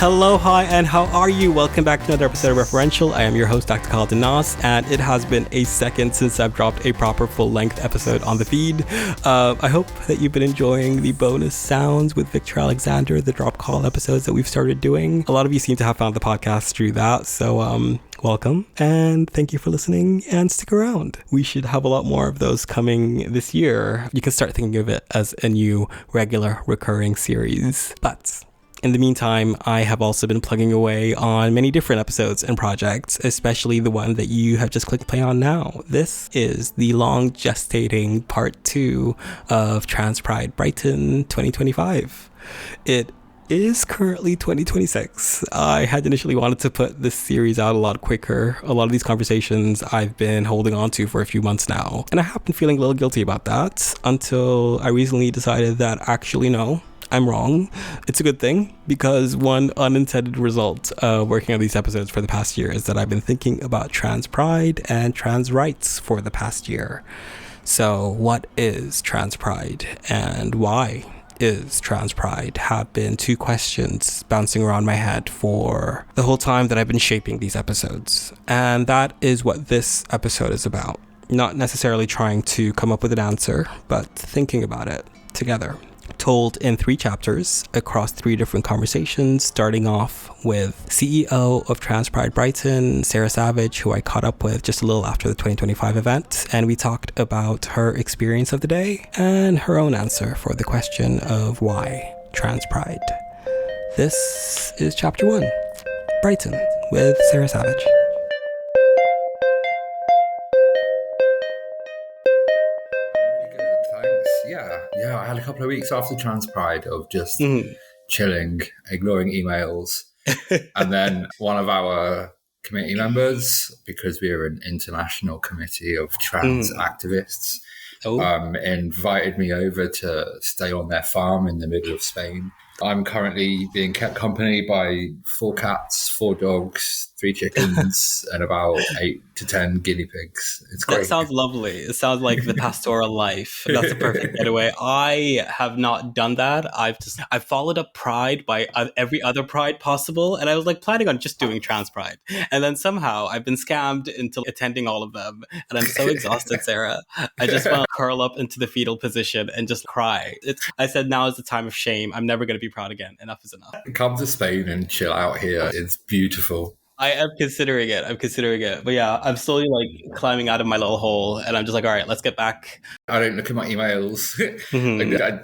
Hello, hi, and how are you? Welcome back to another episode of Referential. I am your host, Dr. Khalid Nas, and it has been a second since I've dropped a proper full-length episode on the feed. I hope that you've been enjoying the bonus sounds with Victor Alexander, the drop call episodes that we've started doing. A lot of you seem to have found the podcast through that, so welcome, and thank you for listening, and stick around. We should have a lot more of those coming this year. You can start thinking of it as a new, regular, recurring series. But in the meantime, I have also been plugging away on many different episodes and projects, especially the one that you have just clicked play on now. This is the long gestating part 2 of Trans Pride Brighton 2025. It is currently 2026. I had initially wanted to put this series out a lot quicker. A lot of these conversations I've been holding on to for a few months now, and I have been feeling a little guilty about that until I recently decided that actually no, I'm wrong. It's a good thing, because one unintended result of working on these episodes for the past year is that I've been thinking about trans pride and trans rights for the past year. So what is trans pride and why is trans pride have been two questions bouncing around my head for the whole time that I've been shaping these episodes. And that is what this episode is about. Not necessarily trying to come up with an answer, but thinking about it together. Told in 3 chapters across 3 different conversations, starting off with CEO of Trans Pride Brighton, Sara Savage, who I caught up with just a little after the 2025 event, and we talked about her experience of the day and her own answer for the question of why trans pride. This is chapter 1, Brighton, with Sara Savage. Yeah, I had a couple of weeks after Trans Pride of just chilling, ignoring emails. And then one of our committee members, because we're an international committee of trans activists, invited me over to stay on their farm in the middle of Spain. I'm currently being kept company by 4 cats, 4 dogs, 3 chickens, and about 8 to 10 guinea pigs. It's great. That sounds lovely. It sounds like the pastoral life. That's the perfect getaway. I have not done that. I've followed up Pride by every other Pride possible, and I was like planning on just doing Trans Pride, and then somehow I've been scammed into attending all of them, and I'm so exhausted, Sarah. I just want to curl up into the fetal position and just cry. I said now is the time of shame. I'm never going to be proud again. Enough is enough. Come to Spain and chill out here. It's beautiful. I am considering it. But yeah, I'm slowly like climbing out of my little hole, and I'm just like, all right, let's get back. I don't look at my emails.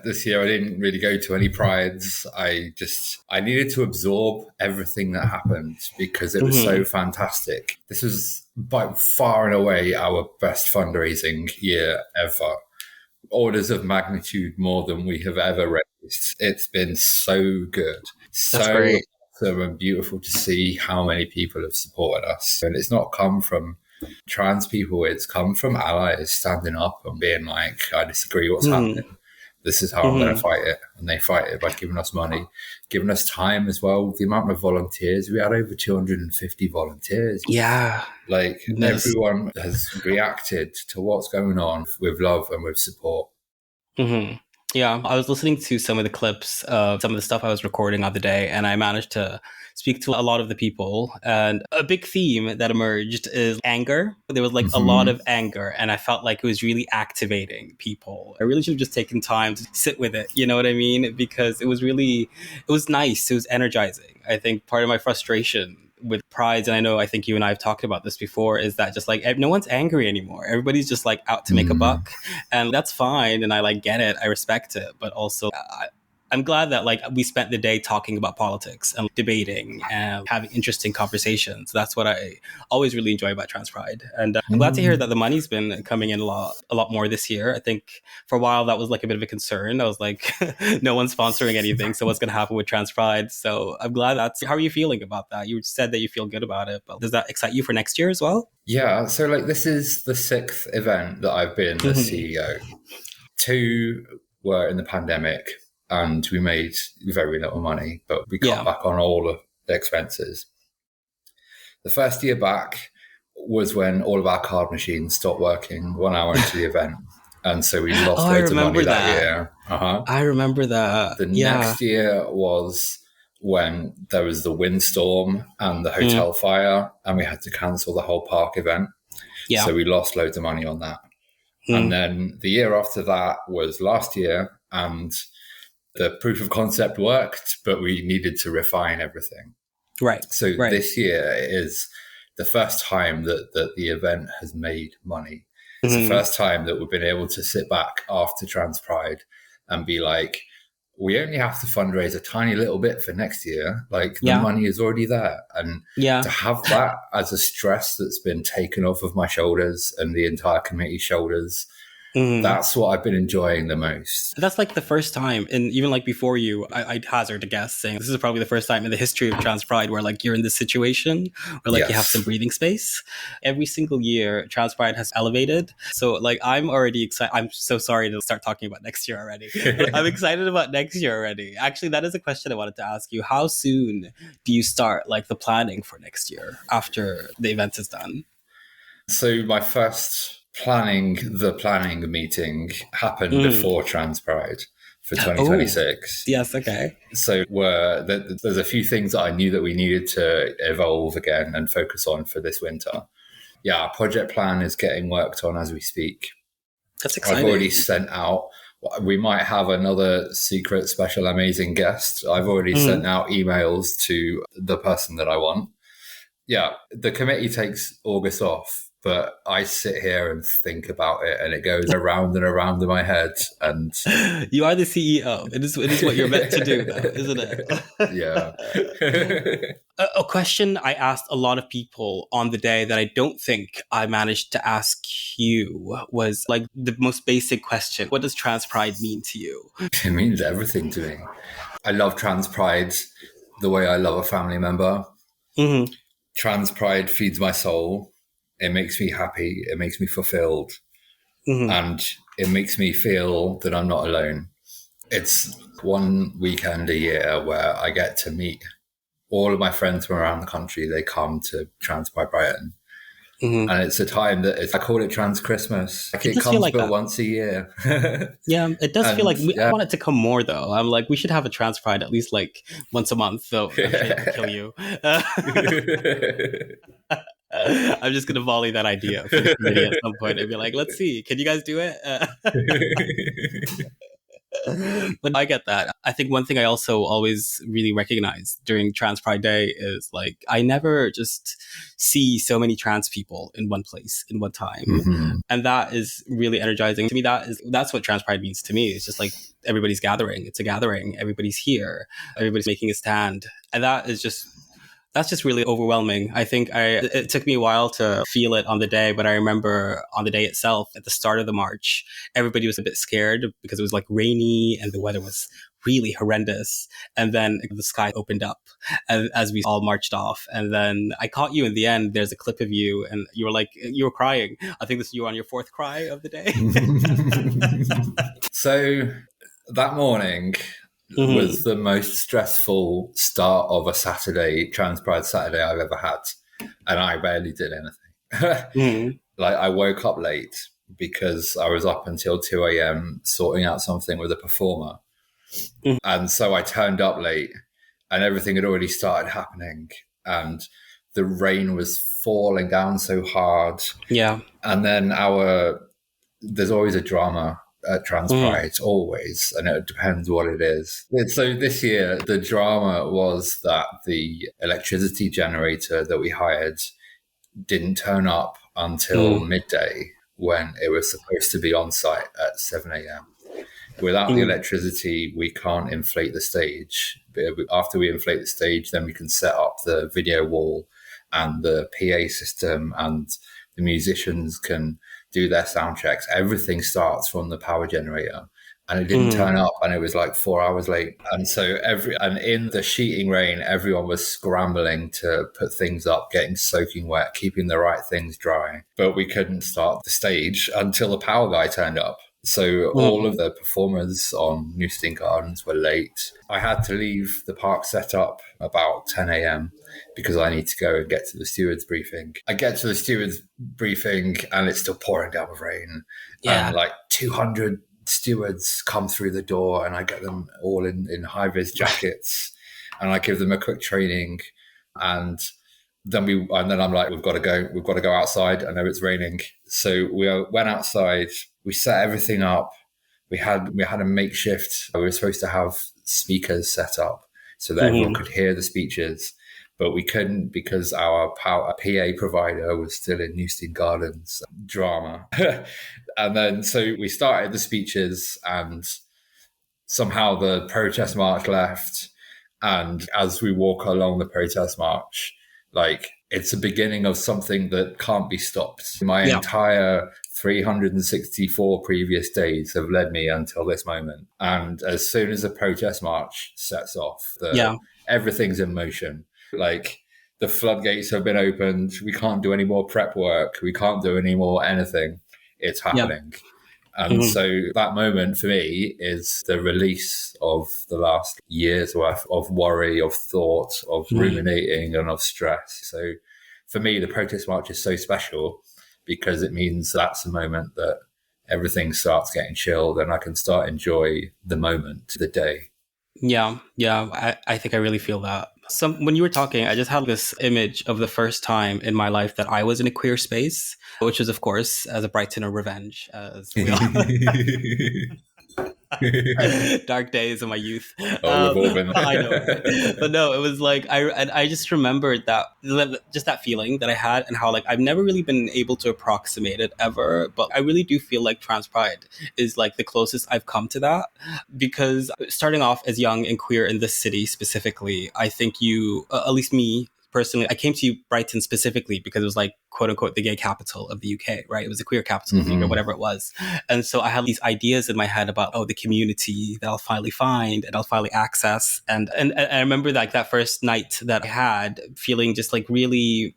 This year I didn't really go to any prides. I needed to absorb everything that happened because it was so fantastic. This was by far and away our best fundraising year ever. Orders of magnitude more than we have ever raised. It's been so good. That's great. And beautiful to see how many people have supported us. And it's not come from trans people, it's come from allies standing up and being like, I disagree what's happening. This is how I'm going to fight it. And they fight it by giving us money, giving us time as well. The amount of volunteers, we had over 250 volunteers. Yeah. Like everyone has reacted to what's going on with love and with support. Yeah, I was listening to some of the clips of some of the stuff I was recording the other day, and I managed to speak to a lot of the people. And a big theme that emerged is anger. There was like a lot of anger, and I felt like it was really activating people. I really should have just taken time to sit with it, you know what I mean? Because it was nice, it was energizing. I think part of my frustration with prides, and I think you and I have talked about this before, is that just like no one's angry anymore. Everybody's just like out to make a buck, and that's fine, and I like get it, I respect it, but also I'm glad that like we spent the day talking about politics and debating and having interesting conversations. That's what I always really enjoy about Trans Pride. And I'm glad to hear that the money's been coming in a lot more this year. I think for a while that was like a bit of a concern. I was like, no one's sponsoring anything, so what's going to happen with Trans Pride? So I'm glad how are you feeling about that? You said that you feel good about it, but does that excite you for next year as well? Yeah, so like this is the 6th event that I've been the CEO. 2 were in the pandemic, and we made very little money, but we cut back on all of the expenses. The first year back was when all of our card machines stopped working 1 hour into the event. And so we lost loads of money that year. I remember that. The next year was when there was the windstorm and the hotel fire, and we had to cancel the whole park event. Yeah. So we lost loads of money on that. And then the year after that was last year, and the proof of concept worked, but we needed to refine everything. Right. So this year is the first time that the event has made money. It's the first time that we've been able to sit back after Trans Pride and be like, we only have to fundraise a tiny little bit for next year. Like the money is already there. And to have that as a stress that's been taken off of my shoulders and the entire committee's shoulders, that's what I've been enjoying the most. That's like the first time, and even like before you, I'd hazard a guess saying this is probably the first time in the history of Trans Pride where like you're in this situation where like you have some breathing space. Every single year, Trans Pride has elevated. So like I'm already excited. I'm so sorry to start talking about next year already. But I'm excited about next year already. Actually, that is a question I wanted to ask you. How soon do you start like the planning for next year after the event is done? So my first planning meeting happened before Trans Pride for 2026. Yes, okay. So there's a few things that I knew that we needed to evolve again and focus on for this winter. Yeah, our project plan is getting worked on as we speak. That's exciting. I've already sent out, we might have another secret, special, amazing guest. I've already sent out emails to the person that I want. Yeah, the committee takes August off, but I sit here and think about it, and it goes around and around in my head. And you are the CEO. It is what you're meant to do, though, isn't it? Yeah. A question I asked a lot of people on the day that I don't think I managed to ask you was like the most basic question. What does Trans Pride mean to you? It means everything to me. I love Trans Pride the way I love a family member. Trans Pride feeds my soul. It makes me happy. It makes me fulfilled. And it makes me feel that I'm not alone. It's one weekend a year where I get to meet all of my friends from around the country. They come to Trans Pride Brighton. And it's a time that I call it Trans Christmas. Like it comes like but once a year. Yeah, it does feel like I want it to come more, though. I'm like, we should have a Trans Pride at least like once a month. So I'm to kill you. I'm just going to volley that idea for the committee at some point and be like, let's see, can you guys do it? But I get that. I think one thing I also always really recognize during Trans Pride Day is like, I never just see so many trans people in one place in one time. And that is really energizing. To me, that's what Trans Pride means to me. It's just like everybody's gathering. It's a gathering. Everybody's here. Everybody's making a stand. And that's just really overwhelming. I think it took me a while to feel it on the day, but I remember on the day itself, at the start of the march, everybody was a bit scared because it was like rainy and the weather was really horrendous. And then the sky opened up as we all marched off. And then I caught you in the end. There's a clip of you and you were crying. I think you were on your fourth cry of the day. So that morning was the most stressful start of a Saturday, Trans Pride Saturday I've ever had. And I barely did anything. Like I woke up late because I was up until 2 a.m. sorting out something with a performer. And so I turned up late and everything had already started happening. And the rain was falling down so hard. Yeah. And then there's always a drama at Trans Pride, always, and it depends what it is. So this year, the drama was that the electricity generator that we hired didn't turn up until midday when it was supposed to be on site at 7 a.m. Without the electricity, we can't inflate the stage. After we inflate the stage, then we can set up the video wall and the PA system, and the musicians can do their sound checks. Everything starts from the power generator, and it didn't turn up, and it was like 4 hours late. And so in the sheeting rain, everyone was scrambling to put things up, getting soaking wet, keeping the right things dry. But we couldn't start the stage until the power guy turned up. So all of the performers on New Sting Gardens were late. I had to leave the park set up about 10 a.m. because I need to go and get to the stewards briefing. I get to the stewards briefing and it's still pouring down with rain. Yeah. And like 200 stewards come through the door and I get them all in high-vis jackets. and I give them a quick training, and then I'm like, we've got to go outside. I know it's raining. So went outside, we set everything up. We had a makeshift. We were supposed to have speakers set up so that everyone could hear the speeches, but we couldn't because our PA provider was still in Newstead Gardens drama. And then so we started the speeches, and somehow the protest march left. And as we walk along the protest march, like, it's the beginning of something that can't be stopped. My entire 364 previous days have led me until this moment. And as soon as the protest march sets off, everything's in motion. Like, the floodgates have been opened. We can't do any more prep work. We can't do any more anything. It's happening. And so that moment for me is the release of the last year's worth of worry, of thought, of ruminating, and of stress. So for me, the protest march is so special because it means that's the moment that everything starts getting chilled and I can start enjoy the moment, the day. Yeah. I think I really feel that. When you were talking, I just had this image of the first time in my life that I was in a queer space, which was, of course, as a Brighton or Revenge, as we all dark days of my youth. We've all been there. I know, but no, it was like I just remembered that, just that feeling that I had, and how, like, I've never really been able to approximate it ever, but I really do feel like Trans Pride is like the closest I've come to that, because starting off as young and queer in this city specifically, I think at least me personally, I came to Brighton specifically because it was like, quote unquote, the gay capital of the UK, right? It was the queer capital of the UK, or whatever it was. And so I had these ideas in my head about, the community that I'll finally find and I'll finally access. And I remember that first night that I had, feeling just like really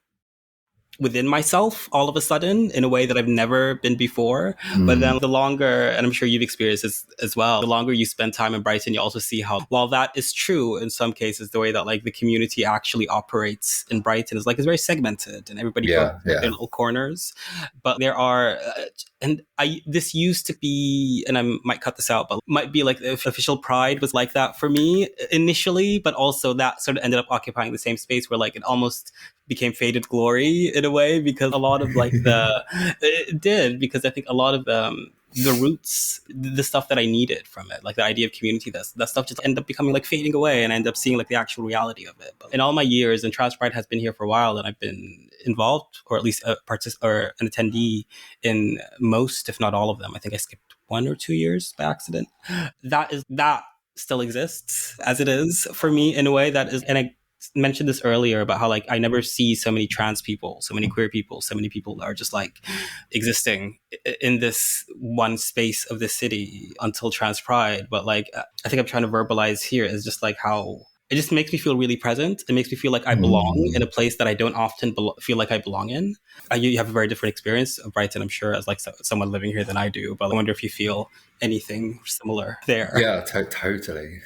within myself all of a sudden in a way that I've never been before. But then the longer, and I'm sure you've experienced this as well, the longer you spend time in Brighton, you also see how, while that is true in some cases, the way that, like, the community actually operates in Brighton is, like, it's very segmented and everybody goes their little corners. But there are, this used to be, and I might cut this out, but might be like the official Pride was like that for me initially, but also that sort of ended up occupying the same space where, like, it almost became faded glory in a way, because a lot of, like, it did, because I think a lot of the roots, the stuff that I needed from it, like the idea of community, that stuff just ended up becoming, like, fading away, and I ended up seeing, like, the actual reality of it. But in all my years, and Trans Pride has been here for a while, and I've been involved, or at least or an attendee in most, if not all of them. I think I skipped 1 or 2 years by accident. That still exists as it is for me in a way that is, and I mentioned this earlier about how, like, I never see so many trans people, so many queer people, so many people that are just, like, existing in this one space of the city until Trans Pride. But, like, I think I'm trying to verbalize here is just, like, how it just makes me feel really present. It makes me feel like I belong in a place that I don't often feel like I belong in. You have a very different experience of Brighton, I'm sure, as, like, someone living here than I do. But I wonder if you feel anything similar there. Yeah, totally.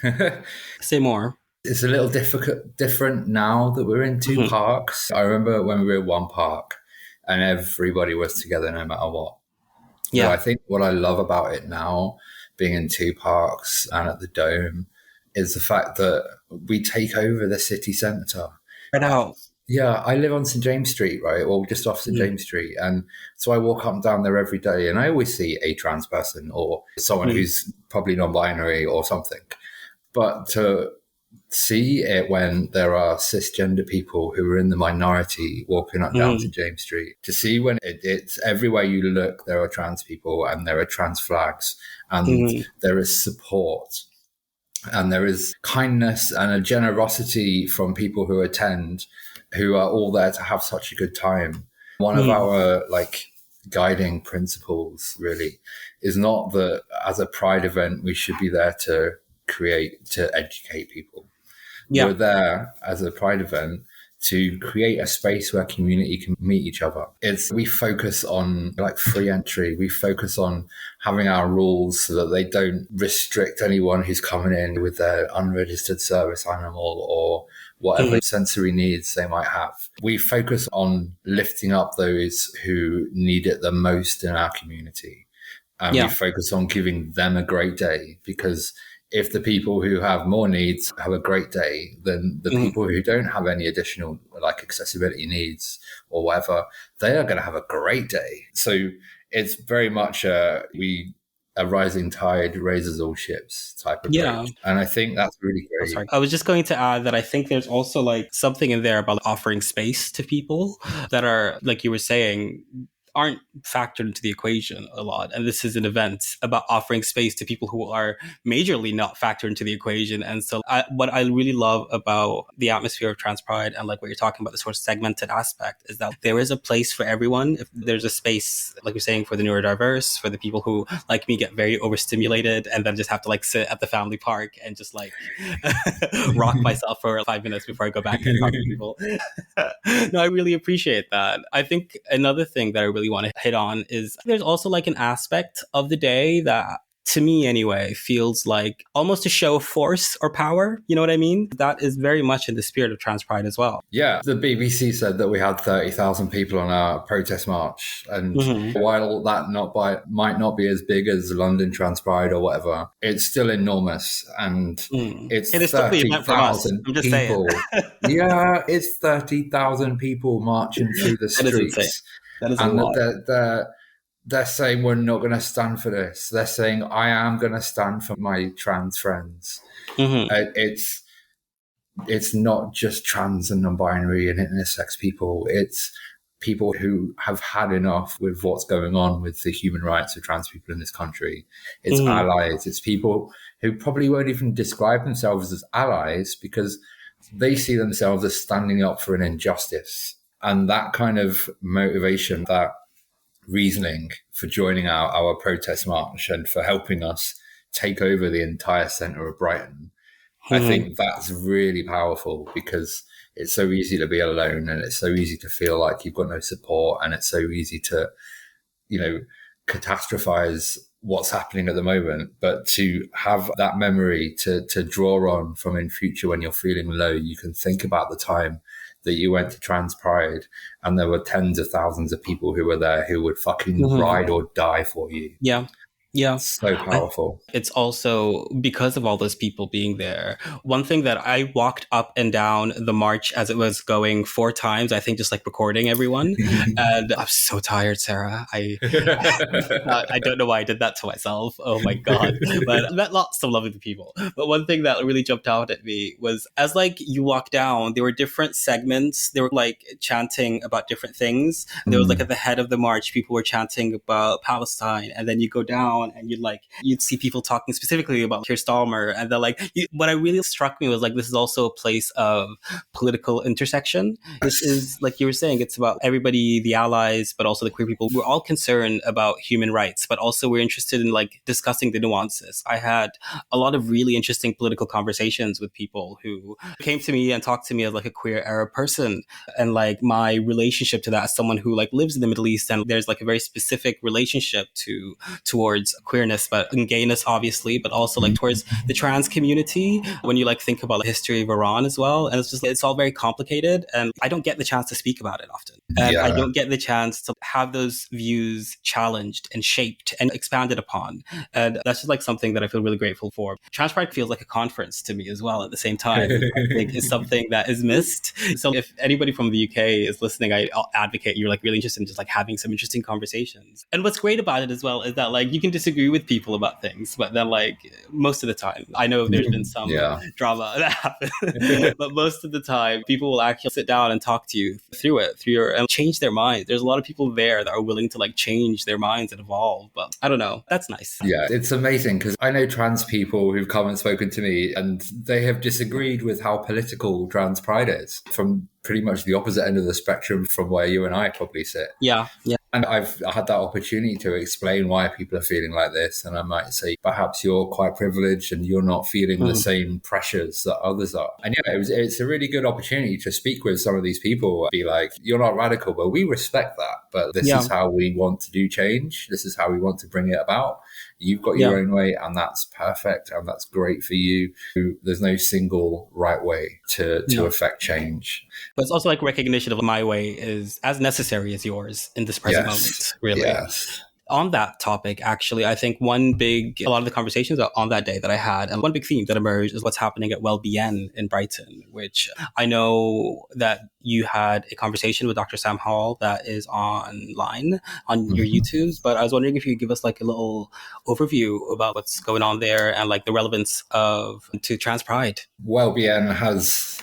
Say more. It's a little different now that we're in two parks. I remember when we were in one park and everybody was together no matter what. Yeah. So I think what I love about it now, being in two parks and at the Dome, is the fact that we take over the city centre. Right now. Yeah, I live on St James Street, right? Or just off St James Street. And so I walk up and down there every day, and I always see a trans person or someone who's probably non-binary or something. But to see it when there are cisgender people who are in the minority walking up down St James Street, to see when it's everywhere you look, there are trans people and there are trans flags and there is support and there is kindness and a generosity from people who attend, who are all there to have such a good time. One of our, like, guiding principles really is not that as a Pride event we should be there to educate people. We're there as a Pride event to create a space where community can meet each other. We focus on, like, free entry. We focus on having our rules so that they don't restrict anyone who's coming in with their unregistered service animal or whatever sensory needs they might have. We focus on lifting up those who need it the most in our community. And we focus on giving them a great day, because if the people who have more needs have a great day, then the people who don't have any additional like accessibility needs or whatever, they are going to have a great day. So it's very much a rising tide raises all ships type approach. Yeah. And I think that's really great. Oh, sorry. I was just going to add that I think there's also like something in there about offering space to people that are, like you were saying, aren't factored into the equation a lot. And this is an event about offering space to people who are majorly not factored into the equation. And so what I really love about the atmosphere of Trans Pride and like what you're talking about, the sort of segmented aspect, is that there is a place for everyone. If there's a space, like you're saying, for the neurodiverse, for the people who, like me, get very overstimulated and then just have to like sit at the family park and just like rock myself for 5 minutes before I go back and talk to people. No, I really appreciate that. I think another thing that I really want to hit on is there's also like an aspect of the day that, to me anyway, feels like almost a show of force or power. You know what I mean? That is very much in the spirit of Trans Pride as well. Yeah, the BBC said that we had 30,000 people on our protest march. And while that might not be as big as London Trans Pride or whatever, it's still enormous. And it's 30,000 people. Yeah, it's 30,000 people marching through the streets. That is a lot. They're saying we're not going to stand for this. They're saying I am going to stand for my trans friends. It's not just trans and non-binary and intersex people. It's people who have had enough with what's going on with the human rights of trans people in this country. It's allies. It's people who probably won't even describe themselves as allies because they see themselves as standing up for an injustice. And that kind of motivation, that reasoning for joining our protest march and for helping us take over the entire centre of Brighton, I think that's really powerful because it's so easy to be alone and it's so easy to feel like you've got no support and it's so easy to, catastrophize what's happening at the moment. But to have that memory to draw on from in future when you're feeling low, you can think about the time that you went to Trans Pride and there were tens of thousands of people who were there who would fucking ride or die for you. Yeah. Yeah. So powerful. It's also because of all those people being there. One thing that I walked up and down the march as it was going 4 times, I think just like recording everyone. And I'm so tired, Sara. I don't know why I did that to myself. Oh my God. But I met lots of lovely people. But one thing that really jumped out at me was as like you walk down, there were different segments. They were like chanting about different things. There was like at the head of the march, people were chanting about Palestine. And then you go down and you'd see people talking specifically about Keir Starmer, and they're like, what I really struck me was like, this is also a place of political intersection. This is, like you were saying, it's about everybody, the allies, but also the queer people. We're all concerned about human rights, but also we're interested in like discussing the nuances. I had a lot of really interesting political conversations with people who came to me and talked to me as like a queer Arab person, and like my relationship to that as someone who like lives in the Middle East, and there's like a very specific relationship towards queerness, but in gayness, obviously, but also like towards the trans community. When you like think about the history of Iran as well, and it's all very complicated, and I don't get the chance to speak about it often, and I don't get the chance to have those views challenged and shaped and expanded upon, and that's just like something that I feel really grateful for. Trans Pride feels like a conference to me as well at the same time. I think is something that is missed. So if anybody from the UK is listening, I'll advocate you're like really interested in just like having some interesting conversations. And what's great about it as well is that like you can disagree with people about things, but then like most of the time, I know there's been some drama that happened, but most of the time people will actually sit down and talk to you through and change their minds. There's a lot of people there that are willing to like change their minds and evolve, but I don't know, that's nice. Yeah, it's amazing because I know trans people who've come and spoken to me and they have disagreed with how political Trans Pride is from pretty much the opposite end of the spectrum from where you and I probably sit. Yeah. And I've had that opportunity to explain why people are feeling like this. And I might say, perhaps you're quite privileged and you're not feeling the same pressures that others are. And it's a really good opportunity to speak with some of these people, be like, you're not radical, but we respect that. But this is how we want to do change. This is how we want to bring it about. You've got your own way and that's perfect and that's great for you. There's no single right way to affect change. But it's also like recognition of my way is as necessary as yours in this present moment, really. Yes. On that topic, actually, I think a lot of the conversations on that day that I had, and one big theme that emerged is what's happening at Wellbeing in Brighton, which I know that you had a conversation with Dr. Sam Hall that is online on your YouTubes, but I was wondering if you could give us like a little overview about what's going on there and like the relevance to Trans Pride. Wellbeing has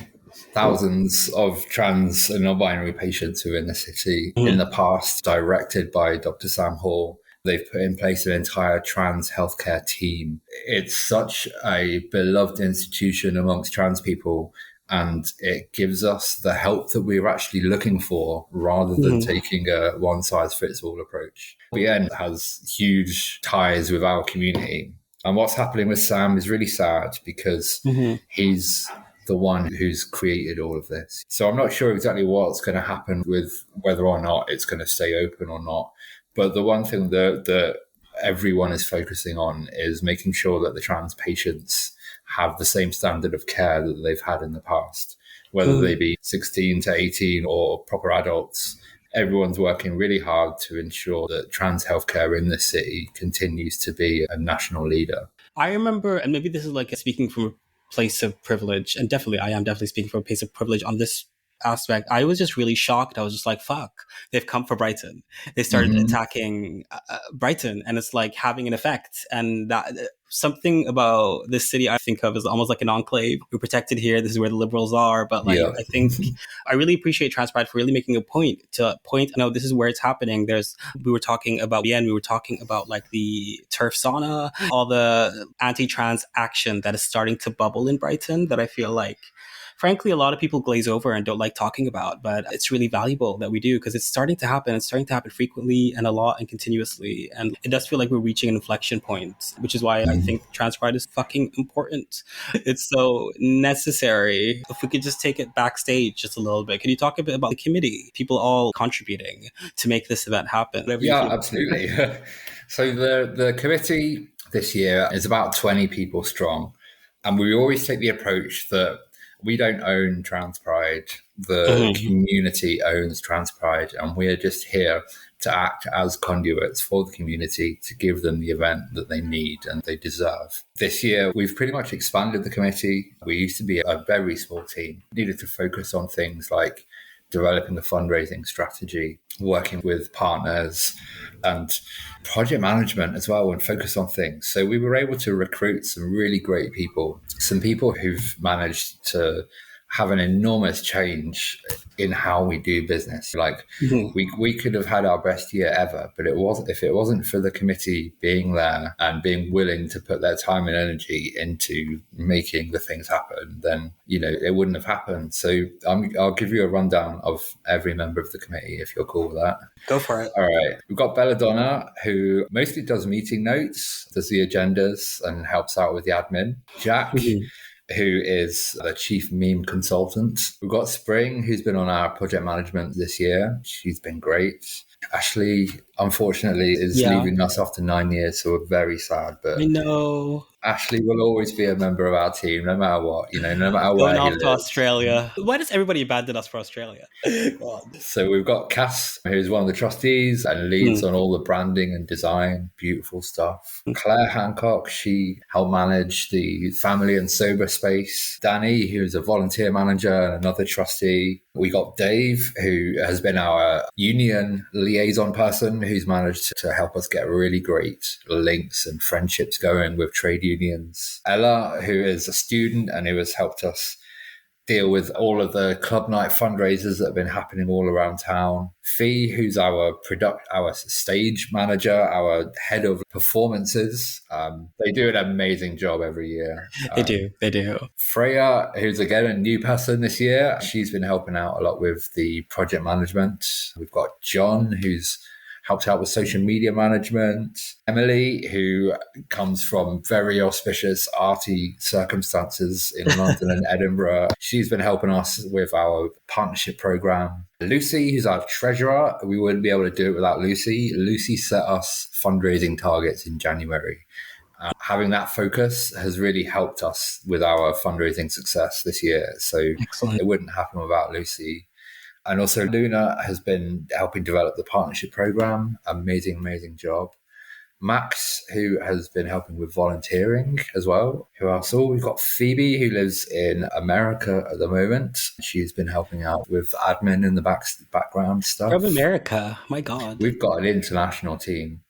thousands of trans and non-binary patients who are in the city. In the past, directed by Dr. Sam Hall, they've put in place an entire trans healthcare team. It's such a beloved institution amongst trans people, and it gives us the help that we're actually looking for rather than taking a one-size-fits-all approach. BN has huge ties with our community. And what's happening with Sam is really sad because he's the one who's created all of this. So I'm not sure exactly what's going to happen with whether or not it's going to stay open or not. But the one thing that everyone is focusing on is making sure that the trans patients have the same standard of care that they've had in the past, whether they be 16 to 18 or proper adults. Everyone's working really hard to ensure that trans healthcare in this city continues to be a national leader. I remember, and maybe this is like speaking from a place of privilege, and I am definitely speaking from a place of privilege on this aspect. I was just really shocked. I was just like, fuck, they've come for Brighton. They started attacking Brighton, and it's like having an effect. And that something about this city I think of as almost like an enclave. We're protected here. This is where the liberals are. But like, I think I really appreciate Trans Pride for really making a point. No, this is where it's happening. We were talking about the end. We were talking about like the turf sauna, all the anti-trans action that is starting to bubble in Brighton that I feel like, frankly, a lot of people glaze over and don't like talking about, but it's really valuable that we do because it's starting to happen. It's starting to happen frequently and a lot and continuously. And it does feel like we're reaching an inflection point, which is why I think Trans Pride is fucking important. It's so necessary. If we could just take it backstage just a little bit. Can you talk a bit about the committee? People all contributing to make this event happen. Yeah, absolutely. So the committee this year is about 20 people strong. And we always take the approach that we don't own Trans Pride. The community owns Trans Pride, and we're just here to act as conduits for the community to give them the event that they need and they deserve. This year, we've pretty much expanded the committee. We used to be a very small team. We needed to focus on things like developing a fundraising strategy, working with partners and project management as well, and focus on things. So we were able to recruit some really great people, some people who've managed to have an enormous change in how we do business. Like we could have had our best year ever, but if it wasn't for the committee being there and being willing to put their time and energy into making the things happen, then it wouldn't have happened. So I'll give you a rundown of every member of the committee if you're cool with that. Go for it. All right. We've got Belladonna, who mostly does meeting notes, does the agendas and helps out with the admin. Jack, who is the chief meme consultant. We've got Spring, who's been on our project management this year. She's been great. Ashley, unfortunately, is leaving us after 9 years, so we're very sad. But I know. Ashley will always be a member of our team, no matter what, no matter Going where he off lives. to Australia. Why does everybody abandon us for Australia? So we've got Cass, who's one of the trustees and leads on all the branding and design. Beautiful stuff. Claire Hancock, she helped manage the family and sober space. Danny, who's a volunteer manager and another trustee. We got Dave, who has been our union liaison person, who's managed to help us get really great links and friendships going with trade unions. Ella, who is a student and who has helped us deal with all of the club night fundraisers that have been happening all around town. Fee, who's our stage manager, our head of performances. They do an amazing job every year. They do. Freya, who's again a new person this year. She's been helping out a lot with the project management. We've got John, who's helped out with social media management. Emily, who comes from very auspicious arty circumstances in London and Edinburgh. She's been helping us with our partnership program. Lucy, who's our treasurer. We wouldn't be able to do it without Lucy. Lucy set us fundraising targets in January. Having that focus has really helped us with our fundraising success this year. So Excellent. It wouldn't happen without Lucy. And also Luna has been helping develop the partnership program. Amazing job. Max, who has been helping with volunteering as well. Who else? Oh, we've got Phoebe, who lives in America at the moment. She's been helping out with admin in the background stuff. From America, my God. We've got an international team.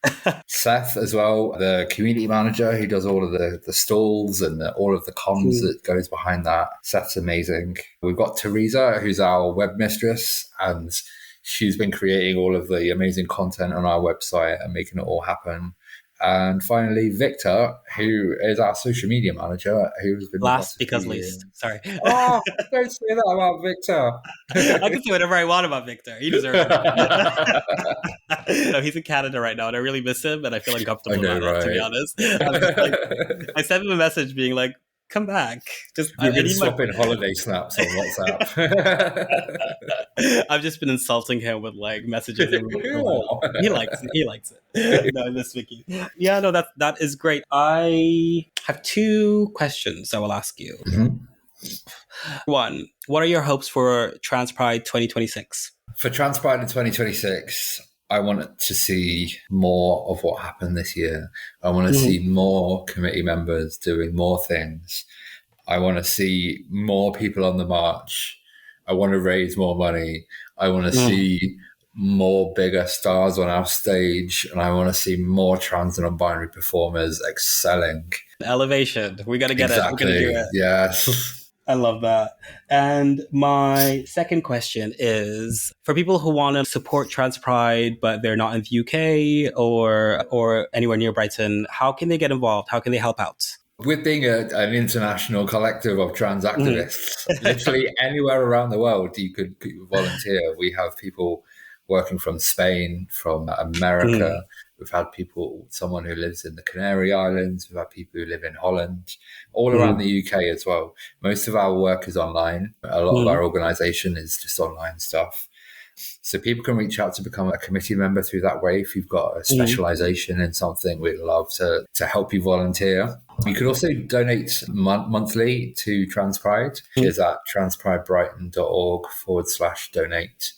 Seth as well, the community manager who does all of the stalls and all of the comms that goes behind that. Seth's amazing. We've got Teresa, who's our web mistress, and she's been creating all of the amazing content on our website and making it all happen. And finally, Victor, who is our social media manager, who's been last because least. Sorry. Oh, don't say that about Victor. I can say whatever I want about Victor. He deserves it. No, he's in Canada right now, and I really miss him, and I feel uncomfortable about it, to be honest. I sent him a message being like, come back. You've been swapping holiday snaps on WhatsApp. I've just been insulting him with like messages. He likes it. No, I miss Vicky. Yeah, no, that is great. I have 2 questions I will ask you. Mm-hmm. 1, what are your hopes for Trans Pride 2026? For Trans Pride in 2026, I want to see more of what happened this year. I want to see more committee members doing more things. I want to see more people on the march. I want to raise more money. I want to see more bigger stars on our stage. And I want to see more trans and non-binary performers excelling. Elevation. We got to get it. We're going to do it. Yes. I love that. And my second question is, for people who want to support Trans Pride, but they're not in the UK or anywhere near Brighton, how can they get involved? How can they help out? With being an international collective of trans activists, literally anywhere around the world you could volunteer. We have people working from Spain, from America. We've had someone who lives in the Canary Islands. We've had people who live in Holland, all around the UK as well. Most of our work is online. A lot of our organisation is just online stuff. So people can reach out to become a committee member through that way. If you've got a specialisation in something, we'd love to help you volunteer. You could also donate monthly to Trans Pride, which is at transpridebrighton.org/donate.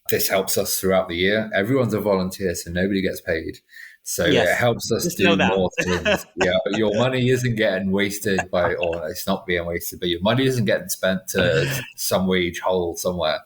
This helps us throughout the year. Everyone's a volunteer, so nobody gets paid. So it helps us do more things. Yeah, your money isn't getting wasted or it's not being wasted, but your money isn't getting spent to some wage hole somewhere.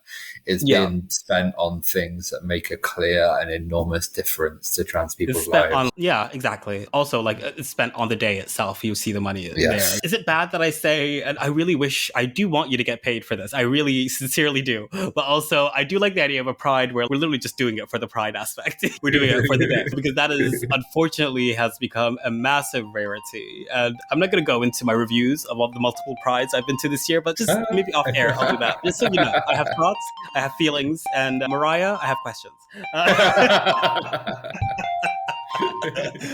It's being spent on things that make a clear and enormous difference to trans people's lives. Exactly. Also, like, it's spent on the day itself. You see the money there. Is it bad that I say, and I really wish, I do want you to get paid for this. I really sincerely do. But also, I do like the idea of a pride where we're literally just doing it for the pride aspect. We're doing it for the day. Because that is, unfortunately, has become a massive rarity. And I'm not going to go into my reviews of all the multiple prides I've been to this year, but just maybe off air, I'll do that. Just so you know, I have thoughts. I have feelings, and Mariah, I have questions. I'm kidding.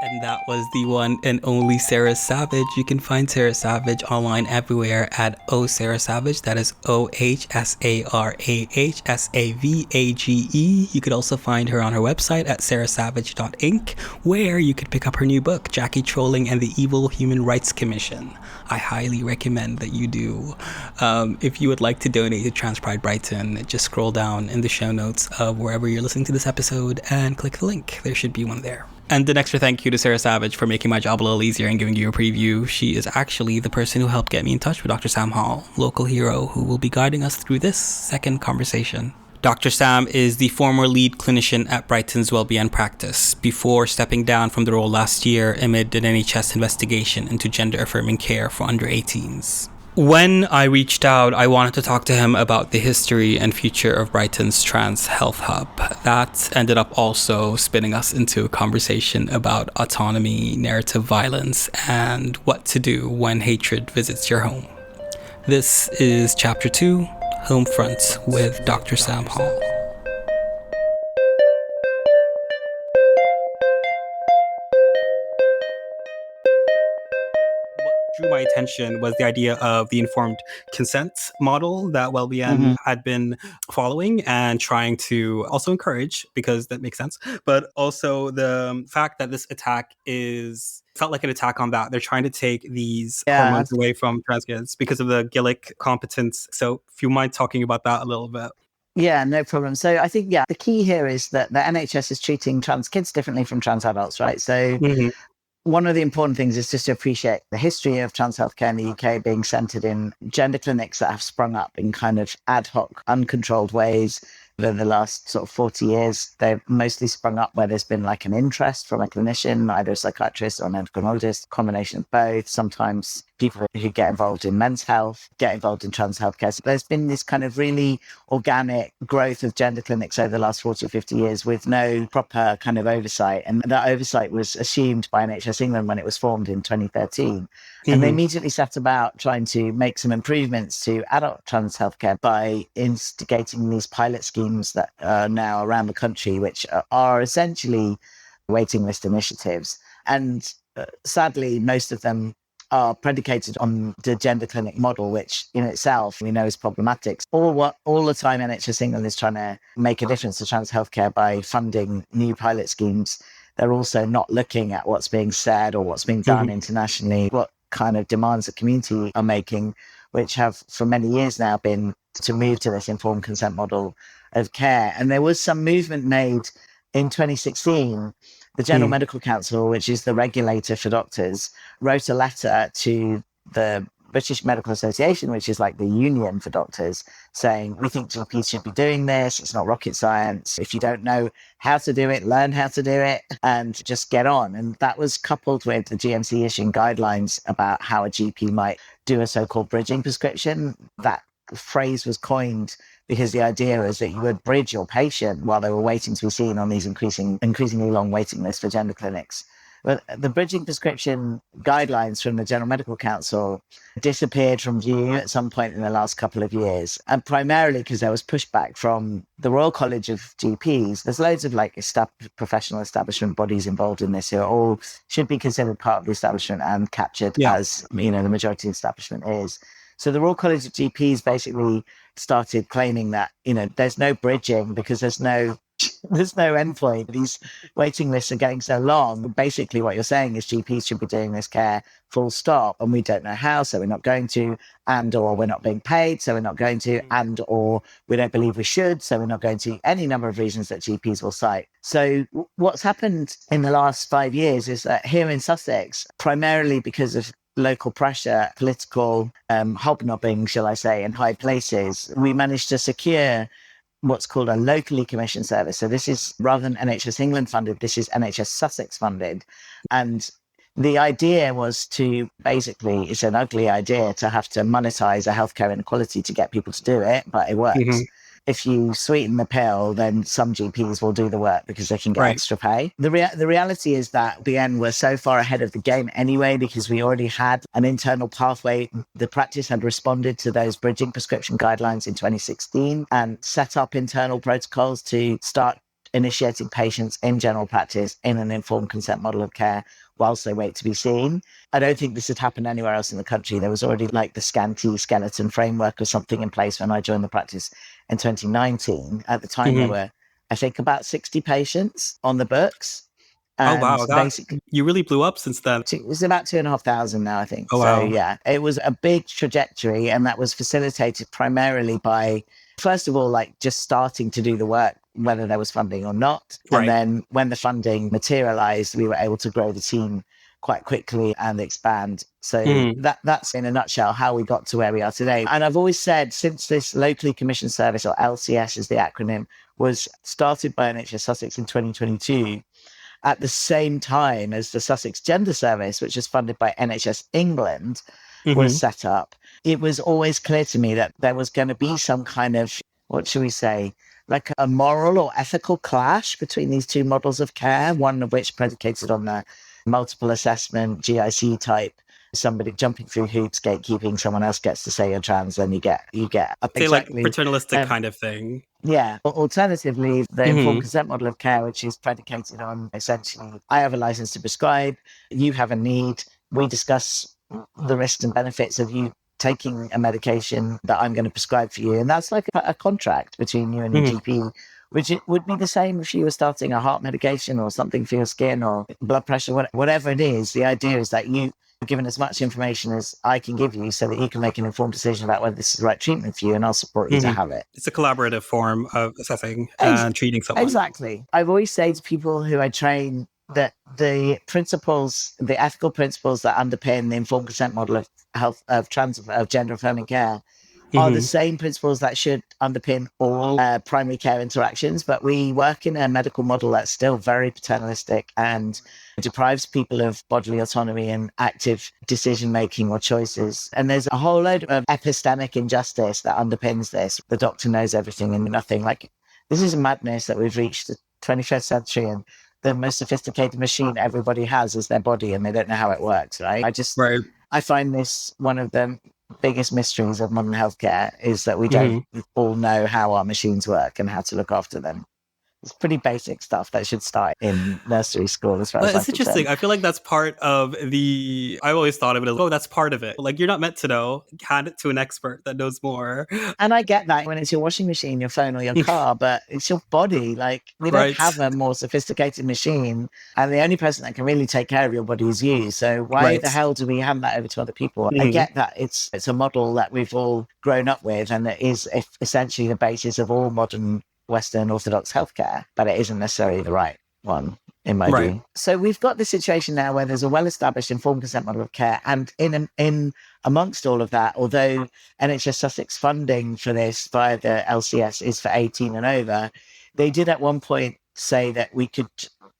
And that was the one and only Sara Savage. You can find Sara Savage online everywhere at Sara Savage. That is OHSARAHSAVAGE. You could also find her on her website at sarasavage.inc, where you could pick up her new book, Jackie Trolling and the Evil Human Rights Commission. I highly recommend that you do. If you would like to donate to Trans Pride Brighton, just scroll down in the show notes of wherever you're listening to this episode and click the link. There should be one there. And an extra thank you to Sara Savage for making my job a little easier and giving you a preview. She is actually the person who helped get me in touch with Dr. Sam Hall, local hero, who will be guiding us through this second conversation. Dr. Sam is the former lead clinician at Brighton's Wellbeing Practice before stepping down from the role last year amid an NHS investigation into gender-affirming care for under 18s. When I reached out, I wanted to talk to him about the history and future of Brighton's Trans Health Hub. That ended up also spinning us into a conversation about autonomy, narrative violence, and what to do when hatred visits your home. This is Chapter 2, Homefront, with Dr. Sam Hall. What drew my attention was the idea of the informed consent model that Wellbeing had been following and trying to also encourage, because that makes sense, but also the fact that this attack felt like an attack on that. They're trying to take these hormones away from trans kids because of the Gillick competence. So if you mind talking about that a little bit. Yeah, no problem. So I think, the key here is that the NHS is treating trans kids differently from trans adults, right? So one of the important things is just to appreciate the history of trans healthcare in the UK being centered in gender clinics that have sprung up in kind of ad hoc, uncontrolled ways. Over the last sort of 40 years, they've mostly sprung up where there's been like an interest from a clinician, either a psychiatrist or an endocrinologist, combination of both. Sometimes people who get involved in men's health get involved in trans healthcare. So there's been this kind of really organic growth of gender clinics over the last 40 or 50 years with no proper kind of oversight. And that oversight was assumed by NHS England when it was formed in 2013. And they immediately set about trying to make some improvements to adult trans healthcare by instigating these pilot schemes that are now around the country, which are essentially waiting list initiatives. And sadly, most of them are predicated on the gender clinic model, which in itself we know is problematic. All the time NHS England is trying to make a difference to trans healthcare by funding new pilot schemes. They're also not looking at what's being said or what's being done internationally, what kind of demands the community are making, which have for many years now been to move to this informed consent model of care. And there was some movement made in 2016. The General Medical Council, which is the regulator for doctors, wrote a letter to the British Medical Association, which is like the union for doctors, saying, we think GPs should be doing this. It's not rocket science. If you don't know how to do it, learn how to do it and just get on. And that was coupled with the GMC issuing guidelines about how a GP might do a so-called bridging prescription. That phrase was coined because the idea is that you would bridge your patient while they were waiting to be seen on these increasingly long waiting lists for gender clinics. But the bridging prescription guidelines from the General Medical Council disappeared from view at some point in the last couple of years. And primarily because there was pushback from the Royal College of GPs. There's loads of like professional establishment bodies involved in this who all should be considered part of the establishment and captured as, the majority of the establishment is. So the Royal College of GPs basically started claiming that, there's no bridging because there's no endpoint. These waiting lists are getting so long. Basically what you're saying is GPs should be doing this care full stop, and we don't know how, so we're not going to, and or we're not being paid, so we're not going to, and or we don't believe we should, so we're not going to. Any number of reasons that GPs will cite. So what's happened in the last 5 years is that here in Sussex, primarily because of local pressure, political hobnobbing, shall I say, in high places, we managed to secure what's called a locally commissioned service. So this is, rather than NHS England funded, this is NHS Sussex funded. And the idea was to basically, it's an ugly idea to have to monetize a healthcare inequality to get people to do it, but it works. If you sweeten the pill, then some GPs will do the work because they can get extra pay. The reality is that BN were so far ahead of the game anyway, because we already had an internal pathway. The practice had responded to those bridging prescription guidelines in 2016 and set up internal protocols to start initiating patients in general practice in an informed consent model of care whilst they wait to be seen. I don't think this had happened anywhere else in the country. There was already like the scanty skeleton framework or something in place when I joined the practice in 2019. At the time, there were, I think, about 60 patients on the books. And basically, you really blew up since then. It's about 2,500 now, I think. Oh, wow. So, yeah, it was a big trajectory, and that was facilitated primarily by, first of all, like just starting to do the work, whether there was funding or not. And then when the funding materialized, we were able to grow the team quite quickly and expand. So that's in a nutshell how we got to where we are today. And I've always said, since this locally commissioned service, or LCS is the acronym, was started by NHS Sussex in 2022, at the same time as the Sussex Gender Service, which is funded by NHS England, was set up, it was always clear to me that there was going to be some kind of, what should we say, like a moral or ethical clash between these two models of care, one of which predicated on the multiple assessment, GIC type, somebody jumping through hoops, gatekeeping, someone else gets to say you're trans, then you get exactly, like paternalistic kind of thing. Yeah. Alternatively, the informed consent model of care, which is predicated on essentially, I have a license to prescribe, you have a need, we discuss the risks and benefits of you taking a medication that I'm going to prescribe for you. And that's like a contract between you and your GP, which it would be the same if you were starting a heart medication or something for your skin or blood pressure, whatever it is. The idea is that you are given as much information as I can give you so that you can make an informed decision about whether this is the right treatment for you, and I'll support you to have it. It's a collaborative form of assessing and treating someone. Exactly. I've always said to people who I train that the principles, the ethical principles that underpin the informed consent model of health, of gender affirming care are the same principles that should underpin all primary care interactions. But we work in a medical model that's still very paternalistic and deprives people of bodily autonomy and active decision-making or choices. And there's a whole load of epistemic injustice that underpins this. The doctor knows everything and nothing. Like, this is a madness that we've reached the 21st century, and the most sophisticated machine everybody has is their body, and they don't know how it works, right? I find this one of the biggest mysteries of modern healthcare, is that we don't all know how our machines work and how to look after them. It's pretty basic stuff that should start in nursery school as far as it's interesting. I feel like that's part of the... I've always thought of it as, oh, that's part of it. Like, you're not meant to know. Hand it to an expert that knows more. And I get that when it's your washing machine, your phone, or your car, but it's your body. Like, we don't have a more sophisticated machine, and the only person that can really take care of your body is you. So why the hell do we hand that over to other people? I get that it's a model that we've all grown up with, and that is essentially the basis of all modern Western Orthodox healthcare, but it isn't necessarily the right one, in my view. So we've got this situation now where there's a well-established informed consent model of care, and in amongst all of that, although NHS Sussex funding for this via the LCS is for 18 and over, they did at one point say that we could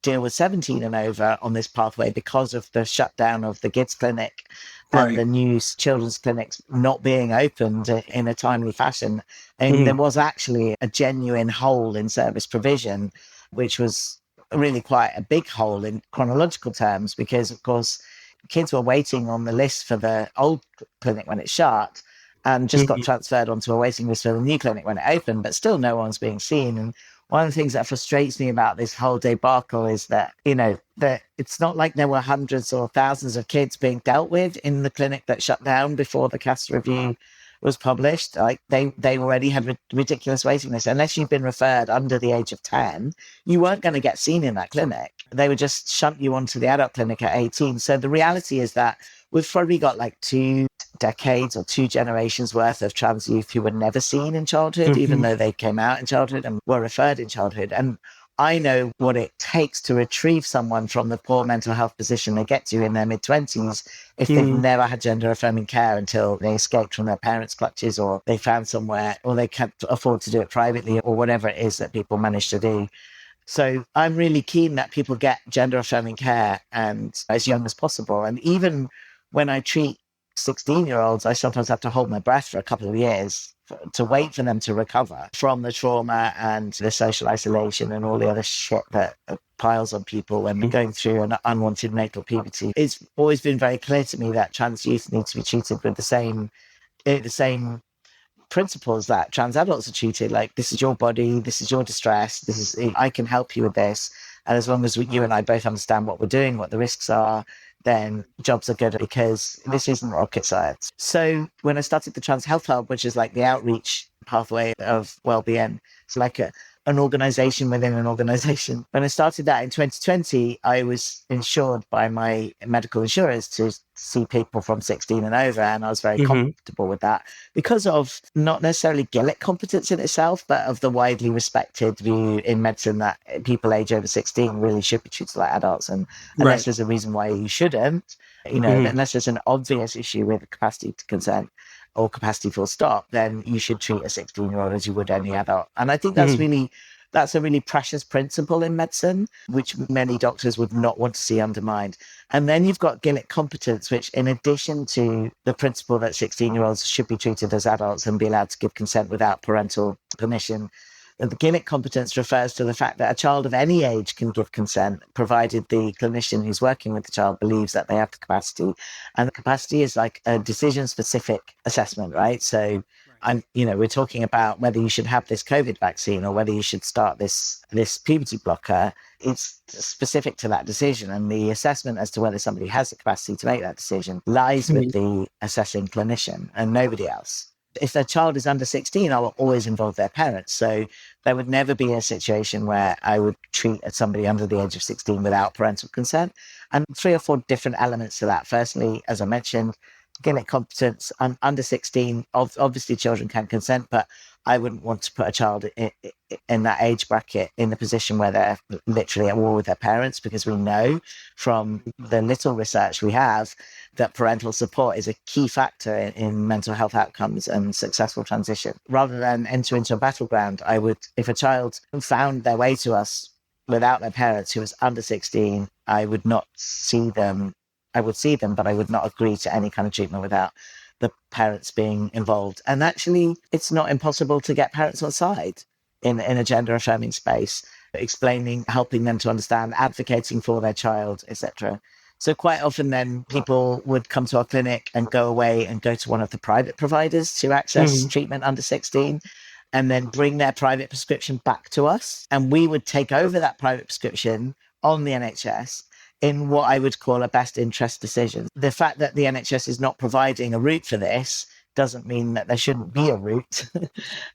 deal with 17 and over on this pathway because of the shutdown of the Gibbs Clinic and the new children's clinics not being opened in a timely fashion. And there was actually a genuine hole in service provision, which was really quite a big hole in chronological terms, because, of course, kids were waiting on the list for the old clinic when it shut and just got transferred onto a waiting list for the new clinic when it opened, but still no one's being seen. And one of the things that frustrates me about this whole debacle is that, that it's not like there were hundreds or thousands of kids being dealt with in the clinic that shut down before the CAS review was published. Like, they already had ridiculous waiting lists. Unless you've been referred under the age of 10, you weren't going to get seen in that clinic. They would just shunt you onto the adult clinic at 18. So the reality is that we've probably got like 2 decades or 2 generations worth of trans youth who were never seen in childhood, even though they came out in childhood and were referred in childhood. And I know what it takes to retrieve someone from the poor mental health position they get to in their mid-20s if they've never had gender-affirming care until they escaped from their parents' clutches, or they found somewhere, or they can't afford to do it privately, or whatever it is that people manage to do. So I'm really keen that people get gender-affirming care and as young as possible. And even when I treat 16-year-olds, I sometimes have to hold my breath for a couple of years to wait for them to recover from the trauma and the social isolation and all the other shit that piles on people when they're going through an unwanted natal puberty. It's always been very clear to me that trans youth need to be treated with the same principles that trans adults are treated. Like, this is your body, this is your distress, I can help you with this. And as long as you and I both understand what we're doing, what the risks are, then jobs are good, because this isn't rocket science. So when I started the Trans Health Hub, which is like the outreach pathway of Wellbeing, it's like an organization within an organization. When I started that in 2020, I was insured by my medical insurers to see people from 16 and over, and I was very comfortable with that because of not necessarily Gillett competence in itself, but of the widely respected view in medicine that people age over 16 really should be treated like adults, and unless there's a reason why you shouldn't, unless there's an obvious issue with the capacity to consent or capacity full stop, then you should treat a 16-year-old as you would any adult. And I think that's a really precious principle in medicine, which many doctors would not want to see undermined. And then you've got Gillett competence, which, in addition to the principle that 16-year-olds should be treated as adults and be allowed to give consent without parental permission, the Gillett competence refers to the fact that a child of any age can give consent, provided the clinician who's working with the child believes that they have the capacity. And the capacity is like a decision-specific assessment, right? So And, we're talking about whether you should have this COVID vaccine or whether you should start this puberty blocker. It's specific to that decision. And the assessment as to whether somebody has the capacity to make that decision lies with the assessing clinician and nobody else. If their child is under 16, I will always involve their parents. So there would never be a situation where I would treat somebody under the age of 16 without parental consent. And 3 or 4 different elements to that. Firstly, as I mentioned, clinic competence. Under 16, obviously children can consent, but I wouldn't want to put a child in that age bracket in the position where they're literally at war with their parents, because we know from the little research we have that parental support is a key factor in mental health outcomes and successful transition. Rather than enter into a battleground, I would, if a child found their way to us without their parents who was under 16, I would not see them. I would see them, but I would not agree to any kind of treatment without the parents being involved. And actually, it's not impossible to get parents on side in a gender affirming space, explaining, helping them to understand, advocating for their child, etc. So quite often then people would come to our clinic and go away and go to one of the private providers to access treatment under 16 and then bring their private prescription back to us. And we would take over that private prescription on the NHS in what I would call a best interest decision. The fact that the NHS is not providing a route for this doesn't mean that there shouldn't be a route.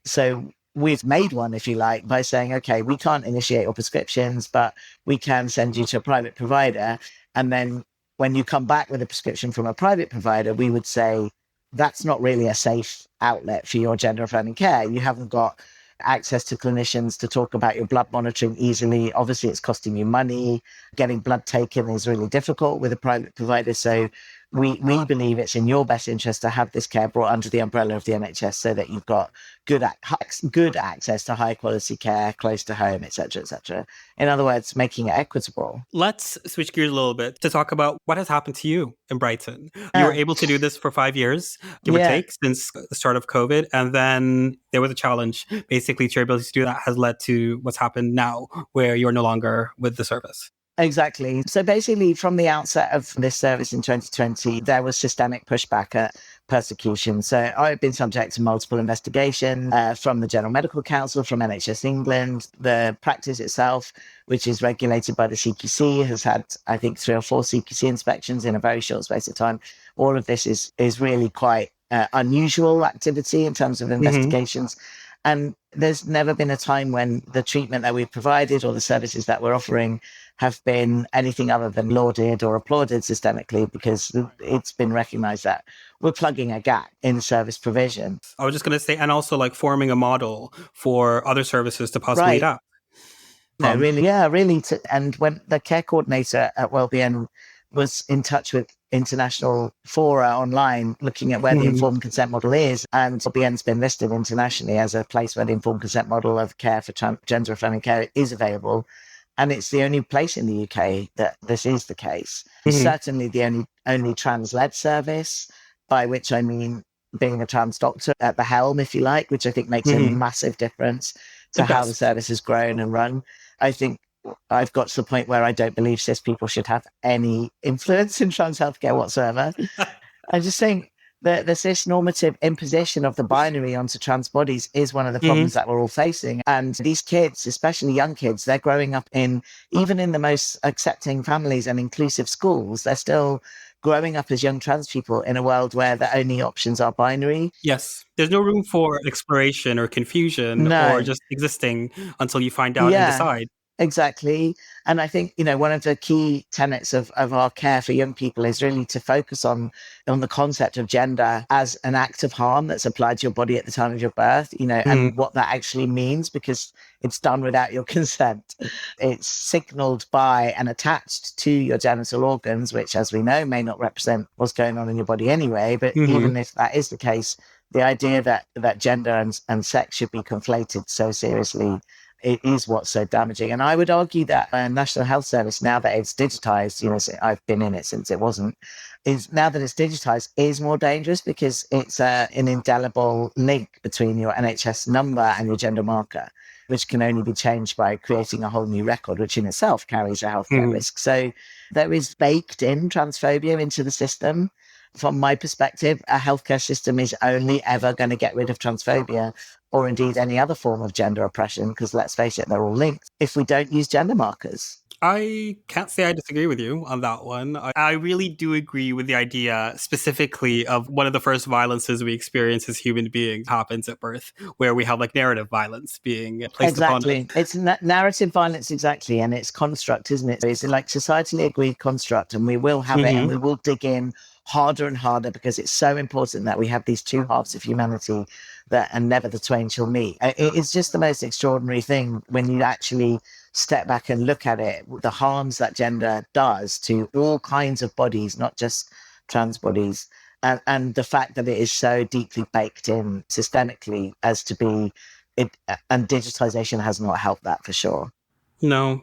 So we've made one, if you like, by saying, okay, we can't initiate your prescriptions, but we can send you to a private provider. And then when you come back with a prescription from a private provider, we would say, that's not really a safe outlet for your gender affirming care. You haven't got access to clinicians to talk about your blood monitoring easily. Obviously, it's costing you money. Getting blood taken is really difficult with a private provider. So we believe it's in your best interest to have this care brought under the umbrella of the NHS so that you've got good access to high quality care close to home, etc., etc. In other words, making it equitable. Let's switch gears a little bit to talk about what has happened to you in Brighton. You were able to do this for 5 years, give or take, since the start of COVID. And then there was a challenge. Basically, your ability to do that has led to what's happened now, where you're no longer with the service. Exactly. So basically, from the outset of this service in 2020, there was systemic pushback at persecution. So I've been subject to multiple investigations from the General Medical Council, from NHS England. The practice itself, which is regulated by the CQC, has had, I think, 3 or 4 CQC inspections in a very short space of time. All of this is really quite unusual activity in terms of investigations. And there's never been a time when the treatment that we've provided or the services that we're offering have been anything other than lauded or applauded systemically, because it's been recognized that we're plugging a gap in service provision. I was just going to say, and also like forming a model for other services to possibly adapt. No, really. And when the care coordinator at WellBN was in touch with international fora online looking at where the informed consent model is, and WellBN's been listed internationally as a place where the informed consent model of care for gender affirming care is available. And it's the only place in the UK that this is the case. Certainly the only trans-led service, by which I mean being a trans doctor at the helm, if you like, which I think makes a massive difference to how the service has grown and run. I think I've got to the point where I don't believe cis people should have any influence in trans healthcare whatsoever. I just think the cis normative imposition of the binary onto trans bodies is one of the problems that we're all facing. And these kids, especially young kids, they're growing up even in the most accepting families and inclusive schools, they're still growing up as young trans people in a world where the only options are binary. Yes. There's no room for exploration or confusion or just existing until you find out and decide. Exactly. And I think, one of the key tenets of our care for young people is really to focus on the concept of gender as an act of harm that's applied to your body at the time of your birth, and what that actually means, because it's done without your consent. It's signaled by and attached to your genital organs, which, as we know, may not represent what's going on in your body anyway. But even if that is the case, the idea that gender and sex should be conflated so seriously, it is what's so damaging. And I would argue that National Health Service, now that it's digitized, I've been in it since it wasn't, now that it's digitized, is more dangerous, because it's an indelible link between your NHS number and your gender marker, which can only be changed by creating a whole new record, which in itself carries a healthcare risk. So there is baked in transphobia into the system. from my perspective, a healthcare system is only ever going to get rid of transphobia or indeed any other form of gender oppression, because let's face it, they're all linked, if we don't use gender markers. I can't say I disagree with you on that one. I really do agree with the idea specifically of one of the first violences we experience as human beings happens at birth, where we have like narrative violence being placed upon us. Exactly. It's narrative violence, exactly. And it's construct, isn't it? It's like societally agreed construct, and we will have it, and we will dig in harder and harder, because it's so important that we have these two halves of humanity that and never the twain shall meet. It's just the most extraordinary thing when you actually step back and look at it, the harms that gender does to all kinds of bodies, not just trans bodies, and the fact that it is so deeply baked in systemically as to be it, and digitization has not helped that for sure. No.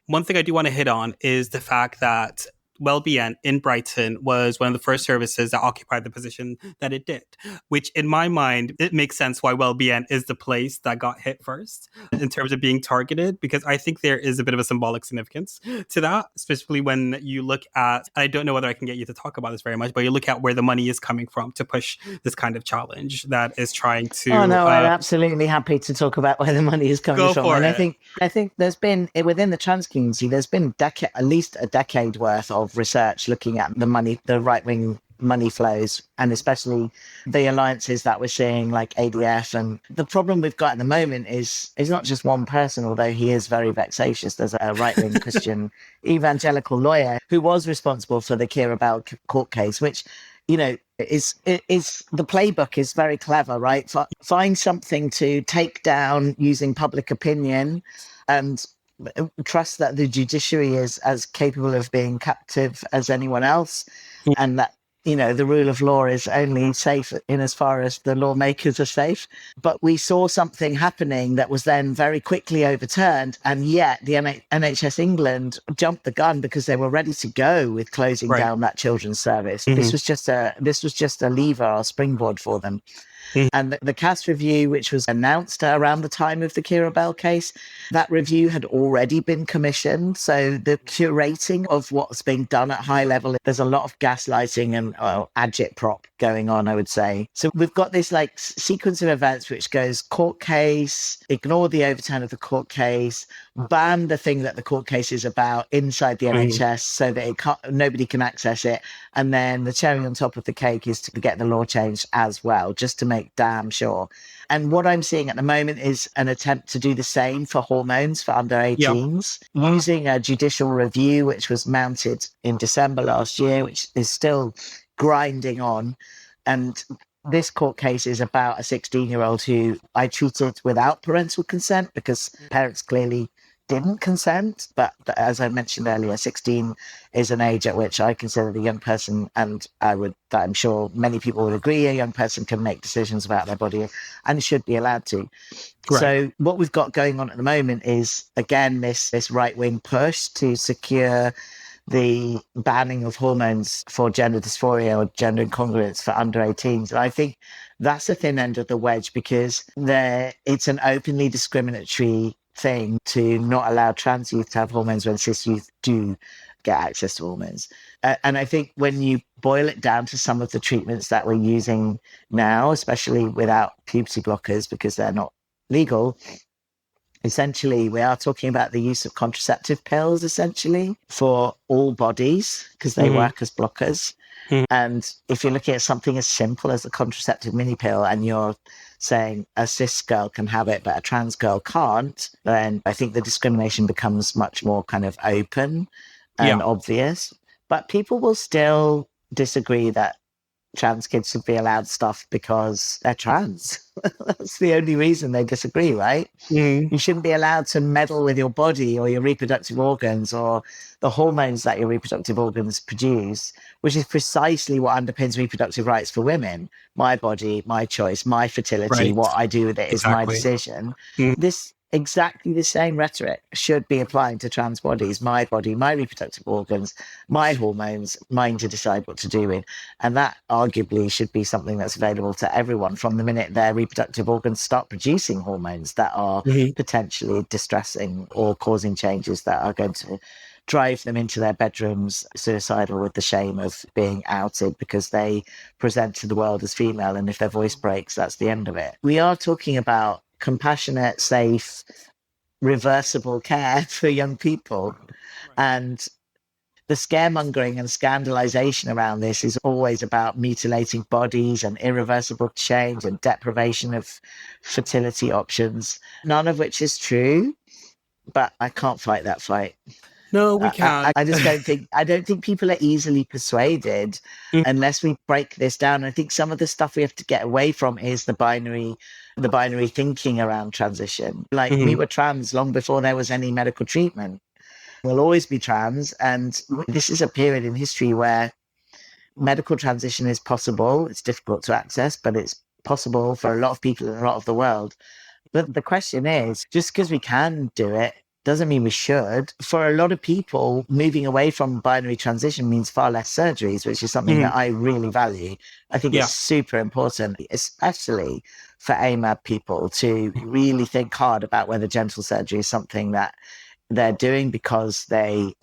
One thing I do want to hit on is the fact that WellBN in Brighton was one of the first services that occupied the position that it did, which in my mind, it makes sense why WellBN is the place that got hit first in terms of being targeted, because I think there is a bit of a symbolic significance to that, specifically when you look at, I don't know whether I can get you to talk about this very much, but you look at where the money is coming from to push this kind of challenge that is trying to... Oh, no, I'm absolutely happy to talk about where the money is coming from. And I think there's been, within the trans community, there's been at least a decade worth of research looking at the right-wing money flows, and especially the alliances that we're seeing like ADF. And the problem we've got at the moment is not just one person, although he is very vexatious. There's a right-wing Christian evangelical lawyer who was responsible for the Kira Bell court case, which, you know, is the playbook is very clever, right? Find something to take down using public opinion and trust that the judiciary is as capable of being captive as anyone else, and that, you know, the rule of law is only safe in as far as the lawmakers are safe. But we saw something happening that was then very quickly overturned, and yet the NHS England jumped the gun because they were ready to go with closing down that children's service. This was just a lever or springboard for them. And the CAS review, which was announced around the time of the Kira Bell case, that review had already been commissioned. So the curating of what's being done at high level, there's a lot of gaslighting and agitprop going on, I would say. So we've got this like sequence of events which goes court case, ignore the overturn of the court case, ban the thing that the court case is about inside the NHS so that nobody can access it. And then the cherry on top of the cake is to get the law changed as well, just to make damn sure. And what I'm seeing at the moment is an attempt to do the same for hormones for under 18s, using a judicial review, which was mounted in December last year, which is still grinding on. And this court case is about a 16-year-old who I treated without parental consent because parents clearly didn't consent. But as I mentioned earlier, 16 is an age at which I consider the young person, and I'm sure many people would agree, a young person can make decisions about their body and should be allowed to. Right. So what we've got going on at the moment is, again, this right-wing push to secure the banning of hormones for gender dysphoria or gender incongruence for under 18s. And I think that's the thin end of the wedge, because it's an openly discriminatory thing to not allow trans youth to have hormones when cis youth do get access to hormones. And I think when you boil it down to some of the treatments that we're using now, especially without puberty blockers because they're not legal, essentially we are talking about the use of contraceptive pills essentially for all bodies because they work as blockers. And if you're looking at something as simple as a contraceptive mini pill and you're saying a cis girl can have it but a trans girl can't, then I think the discrimination becomes much more kind of open and obvious. But people will still disagree that trans kids should be allowed stuff because they're trans. That's the only reason they disagree, right? You shouldn't be allowed to meddle with your body or your reproductive organs or the hormones that your reproductive organs produce, which is precisely what underpins reproductive rights for women. My body, my choice, my fertility, what I do with it is my decision. This exactly the same rhetoric should be applying to trans bodies, my body, my reproductive organs, my hormones, mine to decide what to do with. And that arguably should be something that's available to everyone from the minute their reproductive organs start producing hormones that are potentially distressing or causing changes that are going to drive them into their bedrooms suicidal with the shame of being outed because they present to the world as female. And if their voice breaks, that's the end of it. We are talking about compassionate, safe, reversible care for young people. And the scaremongering and scandalization around this is always about mutilating bodies and irreversible change and deprivation of fertility options, none of which is true. But I can't fight that fight. No, we can't. I just don't think people are easily persuaded unless we break this down. I think some of the stuff we have to get away from is the binary thinking around transition. Like we were trans long before there was any medical treatment. We'll always be trans. And this is a period in history where medical transition is possible. It's difficult to access, but it's possible for a lot of people in a lot of the world. But the question is, just because we can do it doesn't mean we should. For a lot of people, moving away from binary transition means far less surgeries, which is something that I really value. I think it's super important, especially for AMAB people, to really think hard about whether genital surgery is something that they're doing because they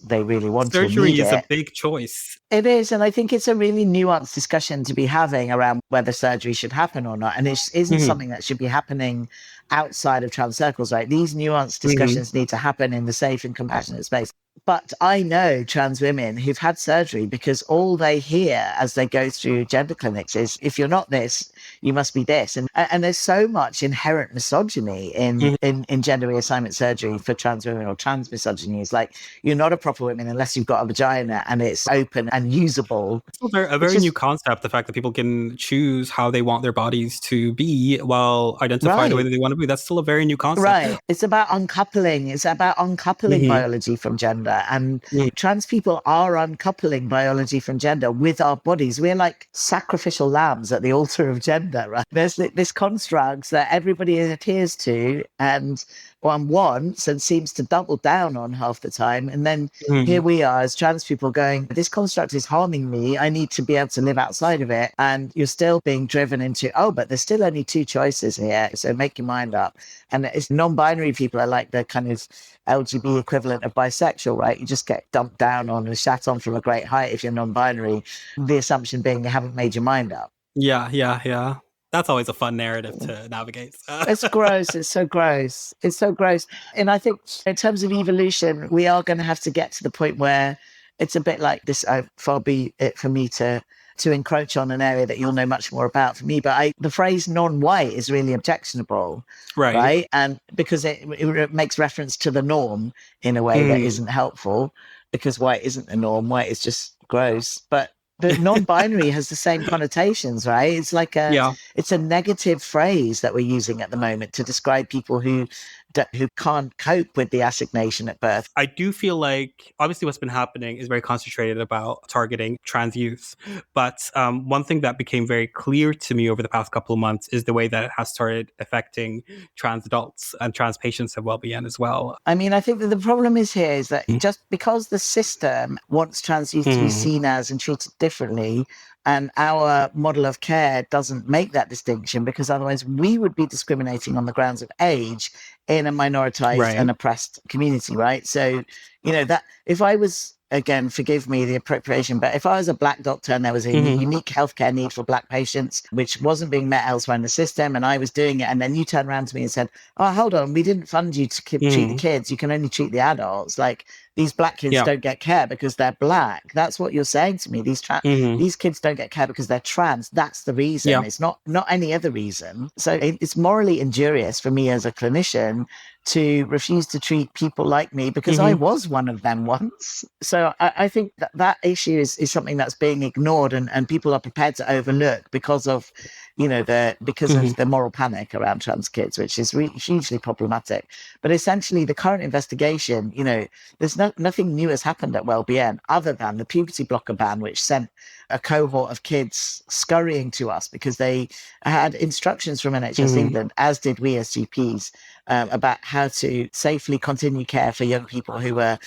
really want to. Surgery is a big choice. It is, and I think it's a really nuanced discussion to be having around whether surgery should happen or not. And it isn't something that should be happening outside of trans circles, right? These nuanced discussions need to happen in the safe and compassionate space. But I know trans women who've had surgery because all they hear as they go through gender clinics is, if you're not this, you must be this. And there's so much inherent misogyny in gender reassignment surgery for trans women, or trans misogyny is like, you're not a proper woman unless you've got a vagina and it's open and usable. It's a very new concept, the fact that people can choose how they want their bodies to be while identify the way that they want to be. That's still a very new concept. Right. It's about uncoupling. It's about uncoupling biology from gender. And trans people are uncoupling biology from gender with our bodies. We're like sacrificial lambs at the altar of gender, right? There's this construct that everybody adheres to and one wants and seems to double down on half the time. And then here we are as trans people going, this construct is harming me. I need to be able to live outside of it. And you're still being driven into, but there's still only two choices here. So make your mind up. And it's non-binary people are like the kind of LGBT equivalent of bisexual, right? You just get dumped down on and shat on from a great height if you're non-binary. The assumption being you haven't made your mind up. Yeah. That's always a fun narrative to navigate. It's gross. It's so gross. It's so gross. And I think in terms of evolution, we are going to have to get to the point where it's a bit like this. Far be it for me to encroach on an area that you'll know much more about for me. But the phrase non-white is really objectionable, right? And because it makes reference to the norm in a way that isn't helpful, because white isn't the norm. White is just gross. But the non-binary has the same connotations, right? It's like it's a negative phrase that we're using at the moment to describe people who can't cope with the assignation at birth. I do feel like obviously what's been happening is very concentrated about targeting trans youth. But one thing that became very clear to me over the past couple of months is the way that it has started affecting trans adults and trans patients of well-being as well. I mean, I think that the problem is that just because the system wants trans youth to be seen as and treated differently, and our model of care doesn't make that distinction, because otherwise we would be discriminating on the grounds of age in a minoritized and oppressed community, right? So, that if I was, again, forgive me the appropriation, but if I was a Black doctor and there was a unique healthcare need for Black patients, which wasn't being met elsewhere in the system, and I was doing it, and then you turned around to me and said, hold on, we didn't fund you to treat the kids, you can only treat the adults. Like, these Black kids don't get care because they're Black. That's what you're saying to me. These kids don't get care because they're trans. That's the reason. It's not any other reason. So it's morally injurious for me as a clinician to refuse to treat people like me, because I was one of them once. So I think that issue is something that's being ignored and people are prepared to overlook because of of the moral panic around trans kids, which is hugely problematic. But essentially, the current investigation, there's nothing new has happened at WellBN other than the puberty blocker ban, which sent a cohort of kids scurrying to us because they had instructions from NHS England, as did we as GPs, about how to safely continue care for young people who were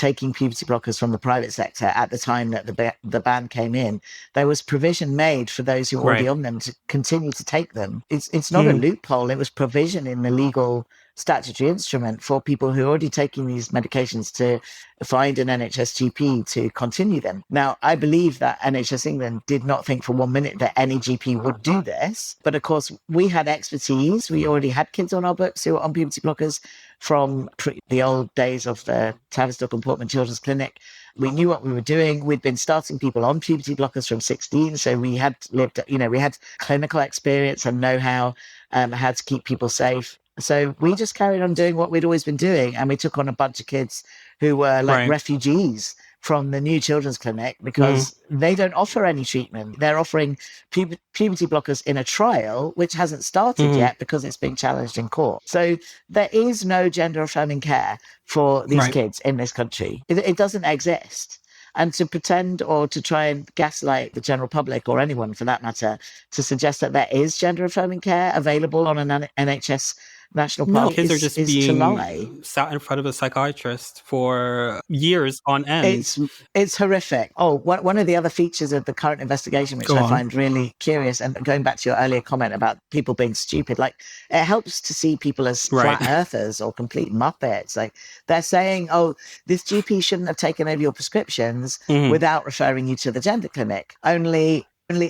taking puberty blockers from the private sector at the time that the ban came in, there was provision made for those who were already on them to continue to take them. It's not a loophole. It was provision in the legal statutory instrument for people who are already taking these medications to find an NHS GP to continue them. Now, I believe that NHS England did not think for 1 minute that any GP would do this. But of course, we had expertise. We already had kids on our books who were on puberty blockers from the old days of the Tavistock and Portman Children's Clinic. We knew what we were doing. We'd been starting people on puberty blockers from 16. So we had we had clinical experience and know-how, how to keep people safe. So we just carried on doing what we'd always been doing. And we took on a bunch of kids who were like refugees from the new children's clinic because they don't offer any treatment. They're offering puberty blockers in a trial, which hasn't started yet because it's being challenged in court. So there is no gender affirming care for these kids in this country. It doesn't exist. And to pretend or to try and gaslight the general public or anyone for that matter to suggest that there is gender affirming care available on an NHS national park kids are just being sat in front of a psychiatrist for years on end. It's horrific. Oh, one of the other features of the current investigation, which I find really curious, and going back to your earlier comment about people being stupid, like it helps to see people as flat earthers or complete muppets. Like they're saying, oh, this GP shouldn't have taken over your prescriptions without referring you to the gender clinic. Only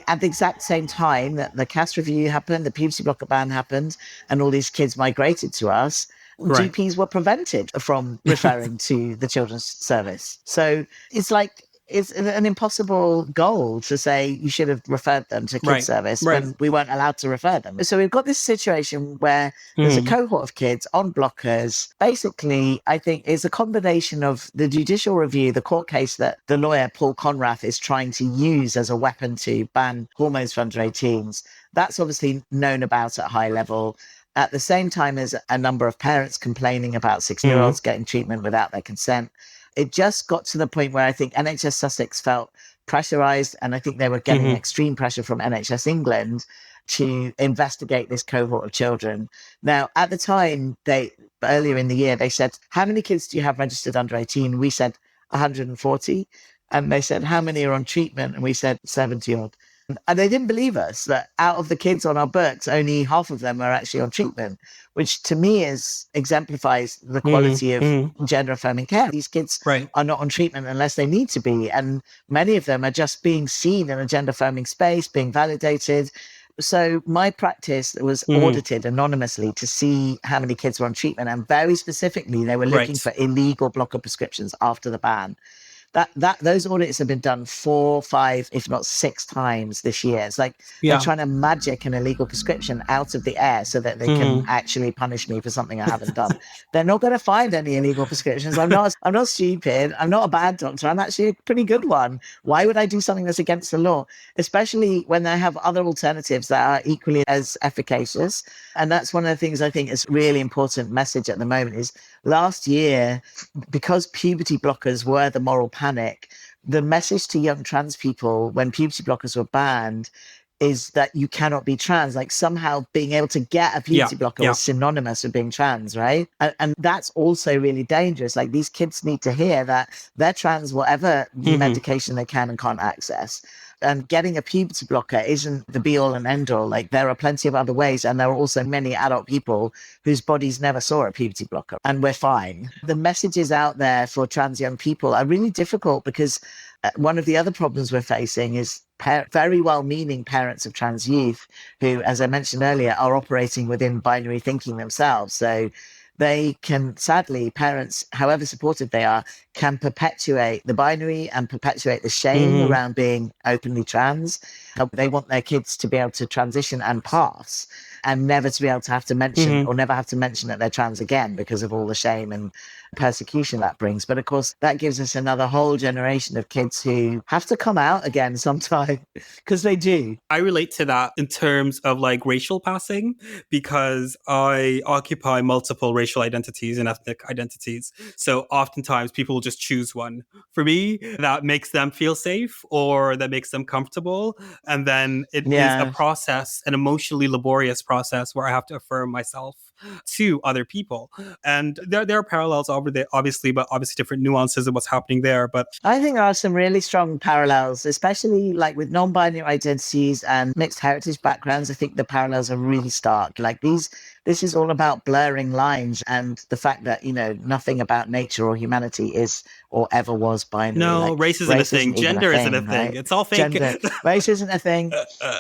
at the exact same time that the CAS review happened, the puberty blocker ban happened, and all these kids migrated to us, GPs were prevented from referring to the children's service. So it's an impossible goal to say you should have referred them to kids service when we weren't allowed to refer them. So we've got this situation where there's a cohort of kids on blockers. Basically, I think it's a combination of the judicial review, the court case that the lawyer Paul Conrath is trying to use as a weapon to ban hormones for under 18s. That's obviously known about at high level. At the same time as a number of parents complaining about 6-year-olds getting treatment without their consent. It just got to the point where I think NHS Sussex felt pressurised, and I think they were getting extreme pressure from NHS England to investigate this cohort of children. Now, at the time, earlier in the year, they said, how many kids do you have registered under 18? We said 140. And they said, how many are on treatment? And we said 70 odd. And they didn't believe us that out of the kids on our books, only half of them are actually on treatment, which to me exemplifies the quality of gender affirming care. These kids are not on treatment unless they need to be. And many of them are just being seen in a gender affirming space, being validated. So my practice was audited anonymously to see how many kids were on treatment. And very specifically, they were looking for illegal blocker prescriptions after the ban. Those audits have been done 4, 5, if not 6 times this year. It's like they're trying to magic an illegal prescription out of the air so that they can actually punish me for something I haven't done. They're not going to find any illegal prescriptions. I'm not stupid. I'm not a bad doctor. I'm actually a pretty good one. Why would I do something that's against the law? Especially when they have other alternatives that are equally as efficacious. And that's one of the things I think is really important message at the moment is last year, because puberty blockers were the moral panic, the message to young trans people when puberty blockers were banned is that you cannot be trans. Like somehow being able to get a puberty blocker was synonymous with being trans, right? And that's also really dangerous. Like these kids need to hear that they're trans, whatever medication they can and can't access. And getting a puberty blocker isn't the be all and end all. Like there are plenty of other ways. And there are also many adult people whose bodies never saw a puberty blocker and we're fine. The messages out there for trans young people are really difficult because one of the other problems we're facing is very well-meaning parents of trans youth who, as I mentioned earlier, are operating within binary thinking themselves. So they can, sadly, parents, however supportive they are, can perpetuate the binary and perpetuate the shame around being openly trans. They want their kids to be able to transition and pass and never to be able to have to mention or never have to mention that they're trans again because of all the shame and persecution that brings. But of course, that gives us another whole generation of kids who have to come out again sometime because they do. I relate to that in terms of like racial passing because I occupy multiple racial identities and ethnic identities. So oftentimes people will just choose one. For me, that makes them feel safe or that makes them comfortable. And then it is a process, an emotionally laborious process where I have to affirm myself to other people. And there are parallels over there, obviously, but obviously different nuances of what's happening there. But I think there are some really strong parallels, especially like with non-binary identities and mixed heritage backgrounds. I think the parallels are really stark. Like this is all about blurring lines and the fact that, nothing about nature or humanity is or ever was binary. no, Like, race isn't a thing. isn't Gender isn't a thing, thing. right? It's all fake. Race isn't a thing,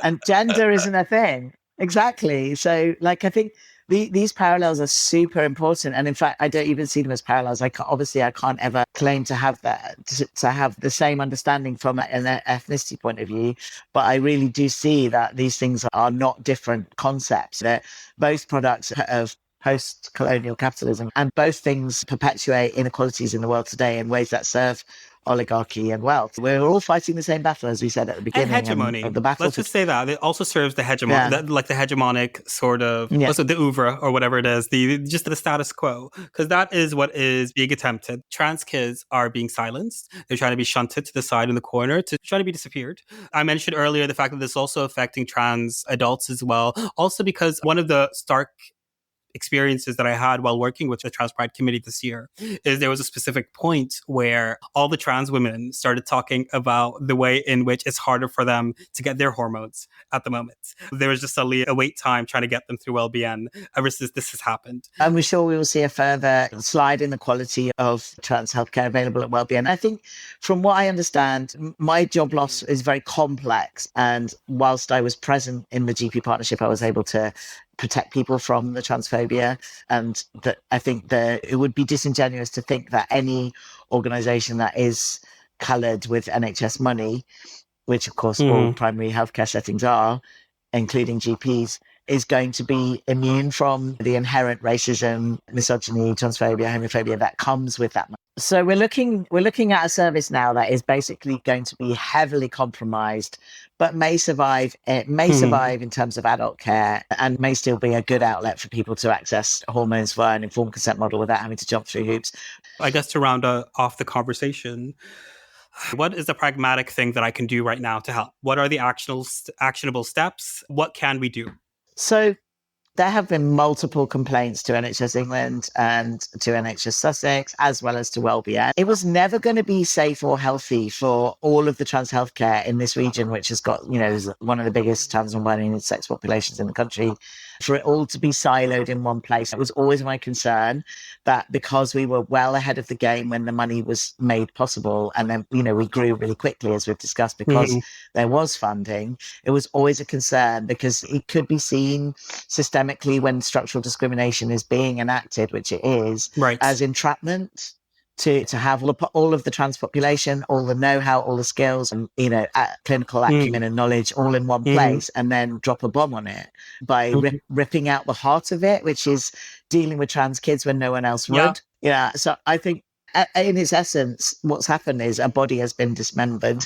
and gender isn't a thing. Exactly. So, like, I think these parallels are super important, and in fact, I don't even see them as parallels. I can't ever claim to have that to have the same understanding from an ethnicity point of view, but I really do see that these things are not different concepts. They're both products of post-colonial capitalism, and both things perpetuate inequalities in the world today in ways that serve oligarchy and wealth. We're all fighting the same battle, as we said at the And beginning. hegemony. And the battle. Let's just say that it also serves the like the hegemonic sort of, also the oeuvre or whatever it is, just the status quo, because that is what is being attempted. Trans kids are being silenced. They're trying to be shunted to the side in the corner, to try to be disappeared. I mentioned earlier the fact that this is also affecting trans adults as well. Also because one of the stark experiences that I had while working with the Trans Pride Committee this year is there was a specific point where all the trans women started talking about the way in which it's harder for them to get their hormones at the moment. There was just a wait time trying to get them through LBN ever since this has happened. And we're sure we will see a further slide in the quality of trans healthcare available at WellBeing. I think from what I understand, my job loss is very complex. And whilst I was present in the GP partnership, I was able to protect people from the transphobia, and that I think that it would be disingenuous to think that any organisation that is coloured with NHS money, which of course all primary healthcare settings are, including GPs, is going to be immune from the inherent racism, misogyny, transphobia, homophobia that comes with that. So we're looking at a service now that is basically going to be heavily compromised, but may survive. It may survive in terms of adult care, and may still be a good outlet for people to access hormones via an informed consent model without having to jump through hoops. I guess to round off the conversation, what is the pragmatic thing that I can do right now to help? What are the actionable steps? What can we do? So there have been multiple complaints to NHS England and to NHS Sussex, as well as to WellBeing. It was never going to be safe or healthy for all of the trans healthcare in this region, which has got, is one of the biggest trans non-binary and sex populations in the country, for it all to be siloed in one place. It was always my concern that because we were well ahead of the game when the money was made possible, and then, we grew really quickly, as we've discussed, because there was funding, it was always a concern because it could be seen systemically when structural discrimination is being enacted, which it is, as entrapment to have all of the trans population, all the know-how, all the skills, and clinical acumen and knowledge all in one place, and then drop a bomb on it by ripping out the heart of it, which is dealing with trans kids when no one else would. Yeah. So I think in its essence, what's happened is a body has been dismembered,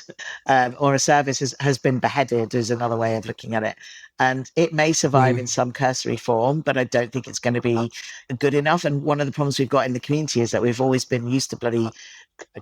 or a service has been beheaded, is another way of looking at it. And it may survive in some cursory form, but I don't think it's going to be good enough. And one of the problems we've got in the community is that we've always been used to bloody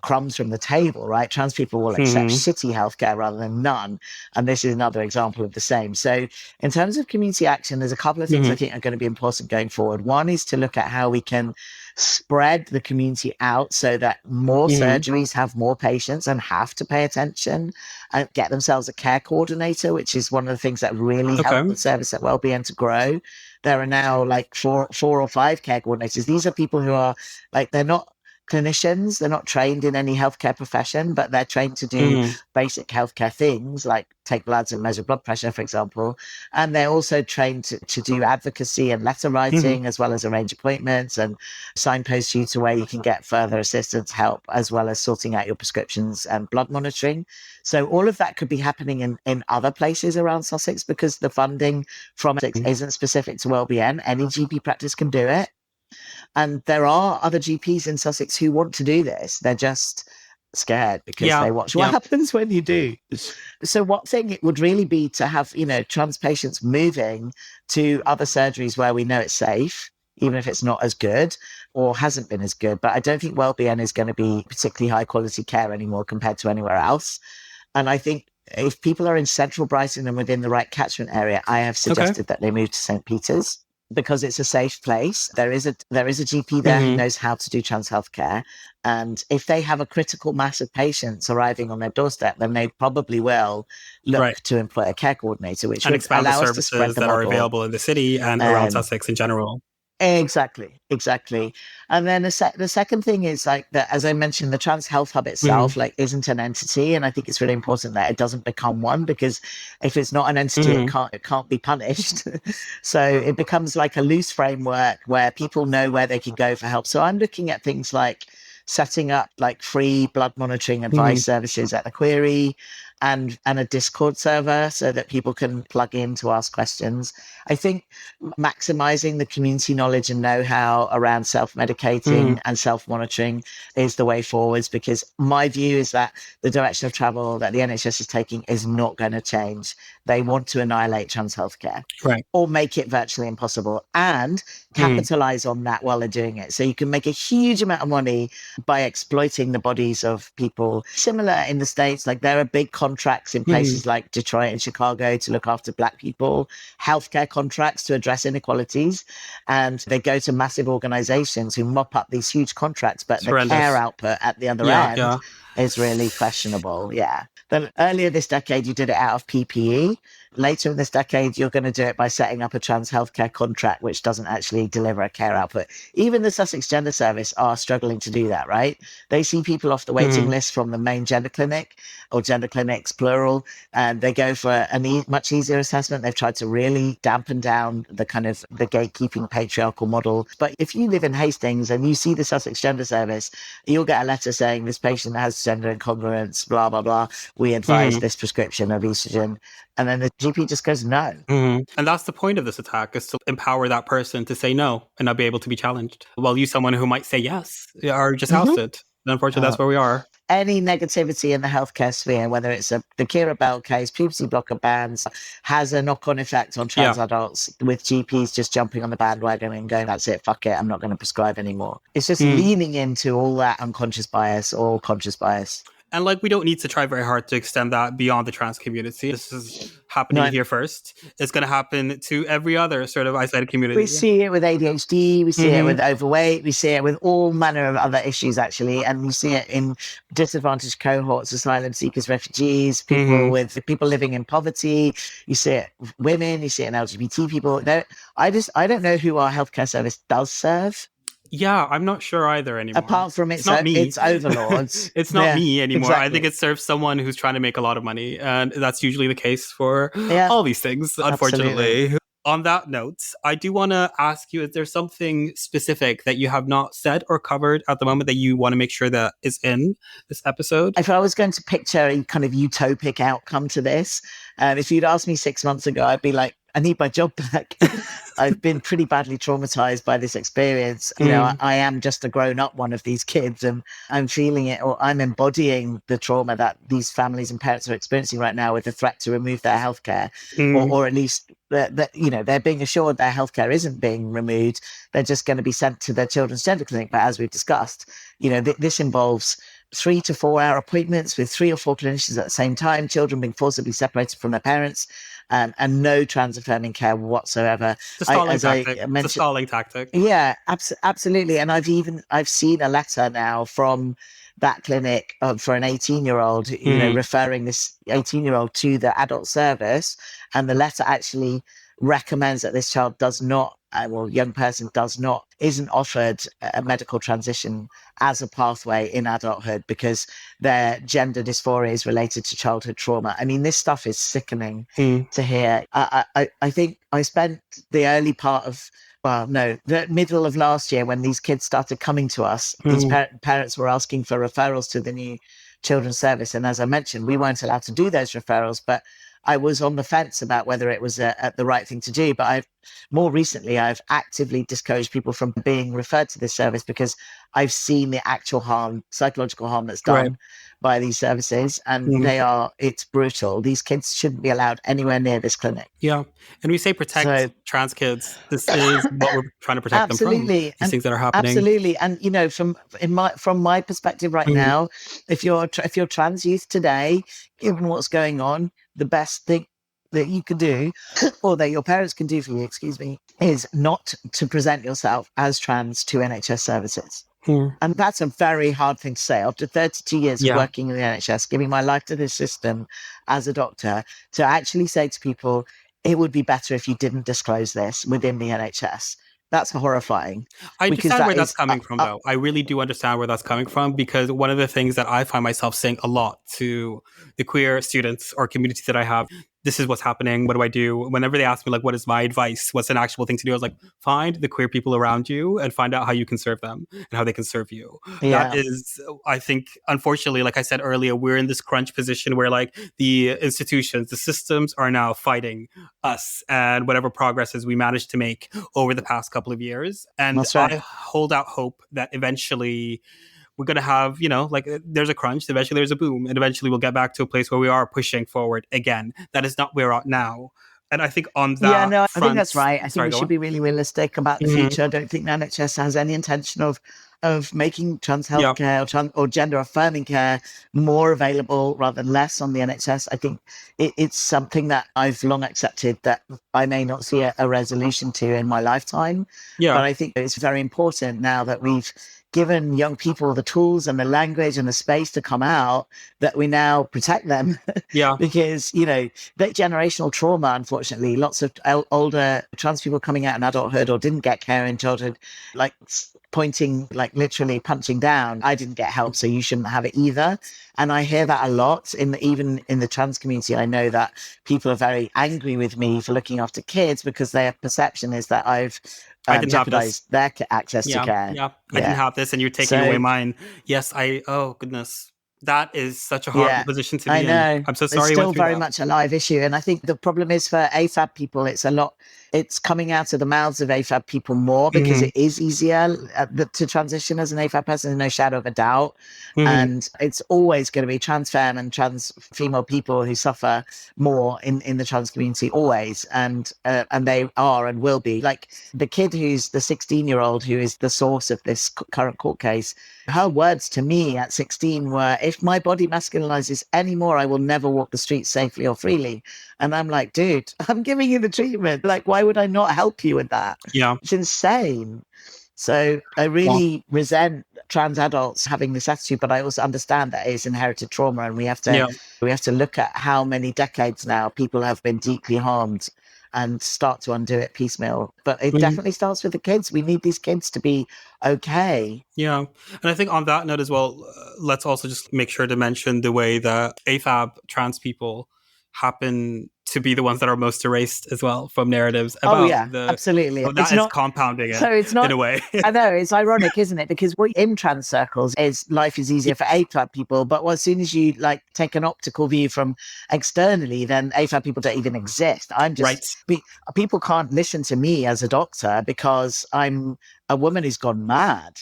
crumbs from the table, right? Trans people will accept shitty healthcare rather than none. And this is another example of the same. So in terms of community action, there's a couple of things I think are going to be important going forward. One is to look at how we can spread the community out so that more surgeries have more patients and have to pay attention and get themselves a care coordinator, which is one of the things that really helped the service at WellBeing to grow. There are now like four or five care coordinators. These are people who are they're not clinicians, they're not trained in any healthcare profession, but they're trained to do basic healthcare things like take bloods and measure blood pressure, for example. And they're also trained to do advocacy and letter writing, as well as arrange appointments and signpost you to where you can get further assistance, help, as well as sorting out your prescriptions and blood monitoring. So all of that could be happening in other places around Sussex because the funding from Sussex isn't specific to WellBeing. Any GP practice can do it. And there are other GPs in Sussex who want to do this. They're just scared because they watch what happens when you do. So what thing it would really be to have, trans patients moving to other surgeries where we know it's safe, even if it's not as good or hasn't been as good. But I don't think WellBeing is going to be particularly high quality care anymore compared to anywhere else. And I think if people are in central Brighton and within the right catchment area, I have suggested that they move to St. Peter's. because it's a safe place. There is a GP there who knows how to do trans healthcare. And if they have a critical mass of patients arriving on their doorstep, then they probably will look to employ a care coordinator, which would expand allow the us to spread services the that model. are available in the city and around Sussex in general. Exactly. And then the second thing is like that, as I mentioned, the Trans Health Hub itself like isn't an entity, and I think it's really important that it doesn't become one, because if it's not an entity, it can't be punished. So it becomes like a loose framework where people know where they can go for help. So I'm looking at things like setting up like free blood monitoring advice services at the query, and a Discord server so that people can plug in to ask questions. I think maximizing the community knowledge and know-how around self-medicating and self-monitoring is the way forwards, because my view is that the direction of travel that the NHS is taking is not going to change. They want to annihilate trans healthcare, or make it virtually impossible, and capitalize on that while they're doing it. So you can make a huge amount of money by exploiting the bodies of people. Similar in the States, like there are big contracts in places like Detroit and Chicago to look after Black people, healthcare contracts to address inequalities, and they go to massive organizations who mop up these huge contracts, but the care output at the other end is really questionable. Then earlier this decade, you did it out of PPE. Later in this decade, you're going to do it by setting up a trans healthcare contract, which doesn't actually deliver a care output. Even the Sussex Gender Service are struggling to do that, right? They see people off the waiting list from the main gender clinic, or gender clinics, plural, and they go for a much easier assessment. They've tried to really dampen down the kind of the gatekeeping patriarchal model. But if you live in Hastings and you see the Sussex Gender Service, you'll get a letter saying this patient has gender incongruence, blah, blah, blah. We advise this prescription of estrogen. And then the GP just goes, no. And that's the point of this attack, is to empower that person to say no and not be able to be challenged. While you, someone who might say yes, are just ousted. And unfortunately, that's where we are. Any negativity in the healthcare sphere, whether it's the Kira Bell case, puberty blocker bans, has a knock-on effect on trans adults, with GPs just jumping on the bandwagon and going, that's it, fuck it, I'm not going to prescribe anymore. It's just leaning into all that unconscious bias or conscious bias. And like, we don't need to try very hard to extend that beyond the trans community. This is happening here first. It's going to happen to every other sort of isolated community. We see it with ADHD, we see it with overweight, we see it with all manner of other issues, actually. And we see it in disadvantaged cohorts, asylum seekers, refugees, people living in poverty. You see it with women, you see it in LGBT people. I don't know who our healthcare service does serve. Yeah, I'm not sure either anymore. Apart from it's not me. It's overlords. It's not me anymore. Exactly. I think it serves someone who's trying to make a lot of money. And that's usually the case for all these things, unfortunately. Absolutely. On that note, I do want to ask you, is there something specific that you have not said or covered at the moment that you want to make sure that is in this episode? If I was going to picture a kind of utopic outcome to this, if you'd asked me 6 months ago, I'd be like, I need my job back. I've been pretty badly traumatized by this experience. You know, I am just a grown-up one of these kids, and I'm feeling it, or I'm embodying the trauma that these families and parents are experiencing right now with the threat to remove their healthcare, or at least that you know, they're being assured their healthcare isn't being removed. They're just going to be sent to their children's gender clinic. But as we've discussed, you know, this involves 3 to 4 hour appointments with 3 or 4 clinicians at the same time, children being forcibly separated from their parents, and no trans affirming care whatsoever. It's a stalling tactic. Yeah, absolutely. And I've seen a letter now from that clinic for an 18-year-old, you know, referring this 18-year-old to the adult service, and the letter actually recommends that this child young person isn't offered a medical transition as a pathway in adulthood because their gender dysphoria is related to childhood trauma. I mean, this stuff is sickening to hear. I think I spent the early part of, the middle of last year when these kids started coming to us, these parents were asking for referrals to the new children's service. And as I mentioned, we weren't allowed to do those referrals, but I was on the fence about whether it was the right thing to do. But more recently, I've actively discouraged people from being referred to this service because I've seen the actual psychological harm that's done by these services. And it's brutal. These kids shouldn't be allowed anywhere near this clinic. Yeah. And we say protect trans kids. This is what we're trying to protect them from. These things that are happening. Absolutely. And, you know, from my perspective right now, if you're trans youth today, given what's going on, the best that you can do, or that your parents can do for you, excuse me, is not to present yourself as trans to NHS services. And that's a very hard thing to say. After 32 years of working in the NHS, giving my life to this system as a doctor, to actually say to people, it would be better if you didn't disclose this within the NHS. That's horrifying. I understand where that's coming from, though. I really do understand where that's coming from, because one of the things that I find myself saying a lot to the queer students or community that I have, this is what's happening. What do I do? Whenever they ask me, like, what is my advice? What's an actual thing to do? I was like, find the queer people around you and find out how you can serve them and how they can serve you. Yeah. That is, I think, unfortunately, like I said earlier, we're in this crunch position where, like, the institutions, the systems are now fighting us and whatever progresses we managed to make over the past couple of years. And that's right. I hold out hope that eventually we're going to have, like, there's a crunch, eventually there's a boom, and eventually we'll get back to a place where we are pushing forward again. That is not where we're at now. And I think on that I think that's right. I think we should be really realistic about the future. I don't think the NHS has any intention of making trans healthcare or gender affirming care more available rather than less on the NHS. I think it's something that I've long accepted that I may not see a resolution to in my lifetime. But I think it's very important now that we've given young people the tools and the language and the space to come out, that we now protect them. Because, that generational trauma, unfortunately, lots of older trans people coming out in adulthood or didn't get care in childhood, like pointing, like literally punching down, I didn't get help, so you shouldn't have it either. And I hear that a lot even in the trans community. I know that people are very angry with me for looking after kids because their perception is that I've jeopardized their access to care. I didn't have this and you're taking away mine. Yes, oh goodness. That is such a horrible position to be in. I know. I'm so sorry. It's still very much a live issue. And I think the problem is for AFAB people, it's coming out of the mouths of AFAB people more because it is easier to transition as an AFAB person, no shadow of a doubt. And it's always going to be trans femme and trans female people who suffer more in the trans community, always. And they are and will be. Like the kid who's the 16-year-old who is the source of this current court case, her words to me at 16 were, if my body masculinizes anymore, I will never walk the streets safely or freely. And I'm like, dude, I'm giving you the treatment. Like, why would I not help you with that? Yeah. It's insane. So I really resent trans adults having this attitude, but I also understand that it is inherited trauma, and we have to look at how many decades now people have been deeply harmed and start to undo it piecemeal. But it definitely starts with the kids. We need these kids to be okay. Yeah. And I think on that note as well, let's also just make sure to mention the way that AFAB trans people happen to be the ones that are most erased as well from narratives about absolutely. That is compounding it, so it's not, in a way. I know, it's ironic, isn't it? Because what in trans circles is life is easier for AFAB people, but as soon as you like take an optical view from externally, then AFAB people don't even exist. People can't listen to me as a doctor because I'm a woman who's gone mad.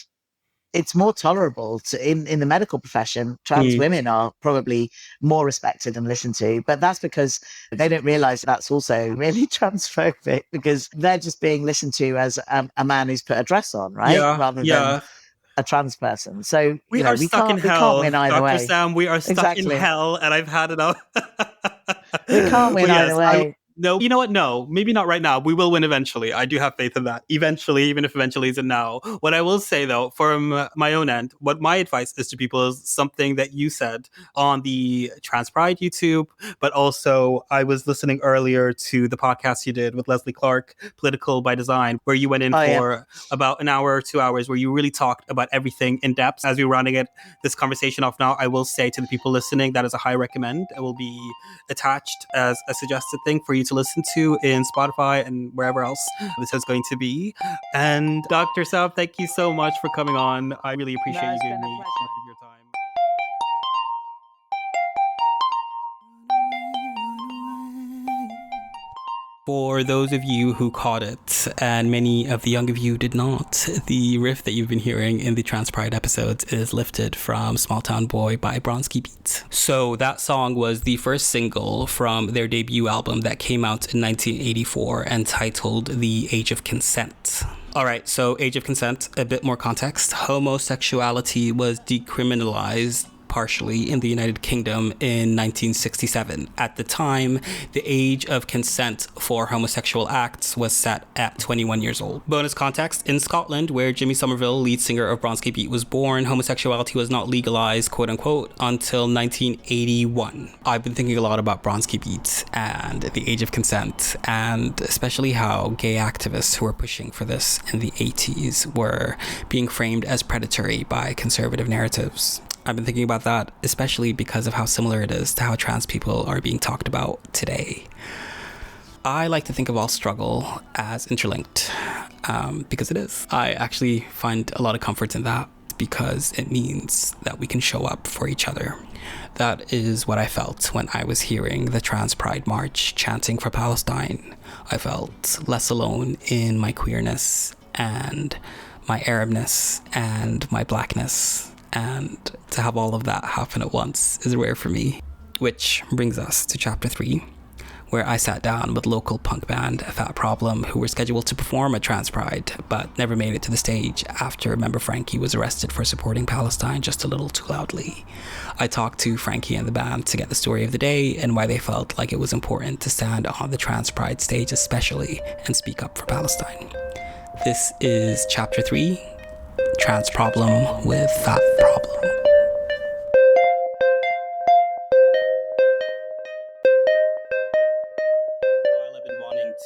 It's more tolerable in the medical profession. Trans women are probably more respected and listened to, but that's because they don't realize that's also really transphobic, because they're just being listened to as a man who's put a dress on, right? Rather than a trans person. So we stuck in hell. We can't win either Dr. way. Sam, we are stuck in hell, and I've had enough. We can't win either way. No, you know what? No, maybe not right now. We will win eventually. I do have faith in that. Eventually, even if eventually isn't now. What I will say, though, from my own end, what my advice is to people is something that you said on the Trans Pride YouTube, but also I was listening earlier to the podcast you did with Leslie Clark, Political by Design, where you went in for about an hour or 2 hours, where you really talked about everything in depth. As we're rounding this conversation off now, I will say to the people listening, that is a high recommend. It will be attached as a suggested thing for you to listen to in Spotify and wherever else this is going to be. And Dr. Saab, thank you so much for coming on. I really appreciate you giving me so much of your time. For those of you who caught it, and many of the young of you did not, the riff that you've been hearing in the Trans Pride episodes is lifted from Small Town Boy by Bronski Beat. So that song was the first single from their debut album that came out in 1984, entitled The Age of Consent. All right, so Age of Consent, a bit more context. Homosexuality was decriminalized partially in the United Kingdom in 1967. At the time, the age of consent for homosexual acts was set at 21 years old. Bonus context, in Scotland, where Jimmy Somerville, lead singer of Bronski Beat, was born, homosexuality was not legalized, quote unquote, until 1981. I've been thinking a lot about Bronski Beat and the age of consent, and especially how gay activists who were pushing for this in the 80s were being framed as predatory by conservative narratives. I've been thinking about that, especially because of how similar it is to how trans people are being talked about today. I like to think of all struggle as interlinked, because it is. I actually find a lot of comfort in that because it means that we can show up for each other. That is what I felt when I was hearing the Trans Pride March chanting for Palestine. I felt less alone in my queerness and my Arabness and my blackness. And to have all of that happen at once is rare for me. Which brings us to chapter 3, where I sat down with local punk band Phat Problem, who were scheduled to perform at Trans Pride, but never made it to the stage after member Frankie was arrested for supporting Palestine just a little too loudly. I talked to Frankie and the band to get the story of the day and why they felt like it was important to stand on the Trans Pride stage especially and speak up for Palestine. This is chapter 3, Trans Problem with Phat Problem.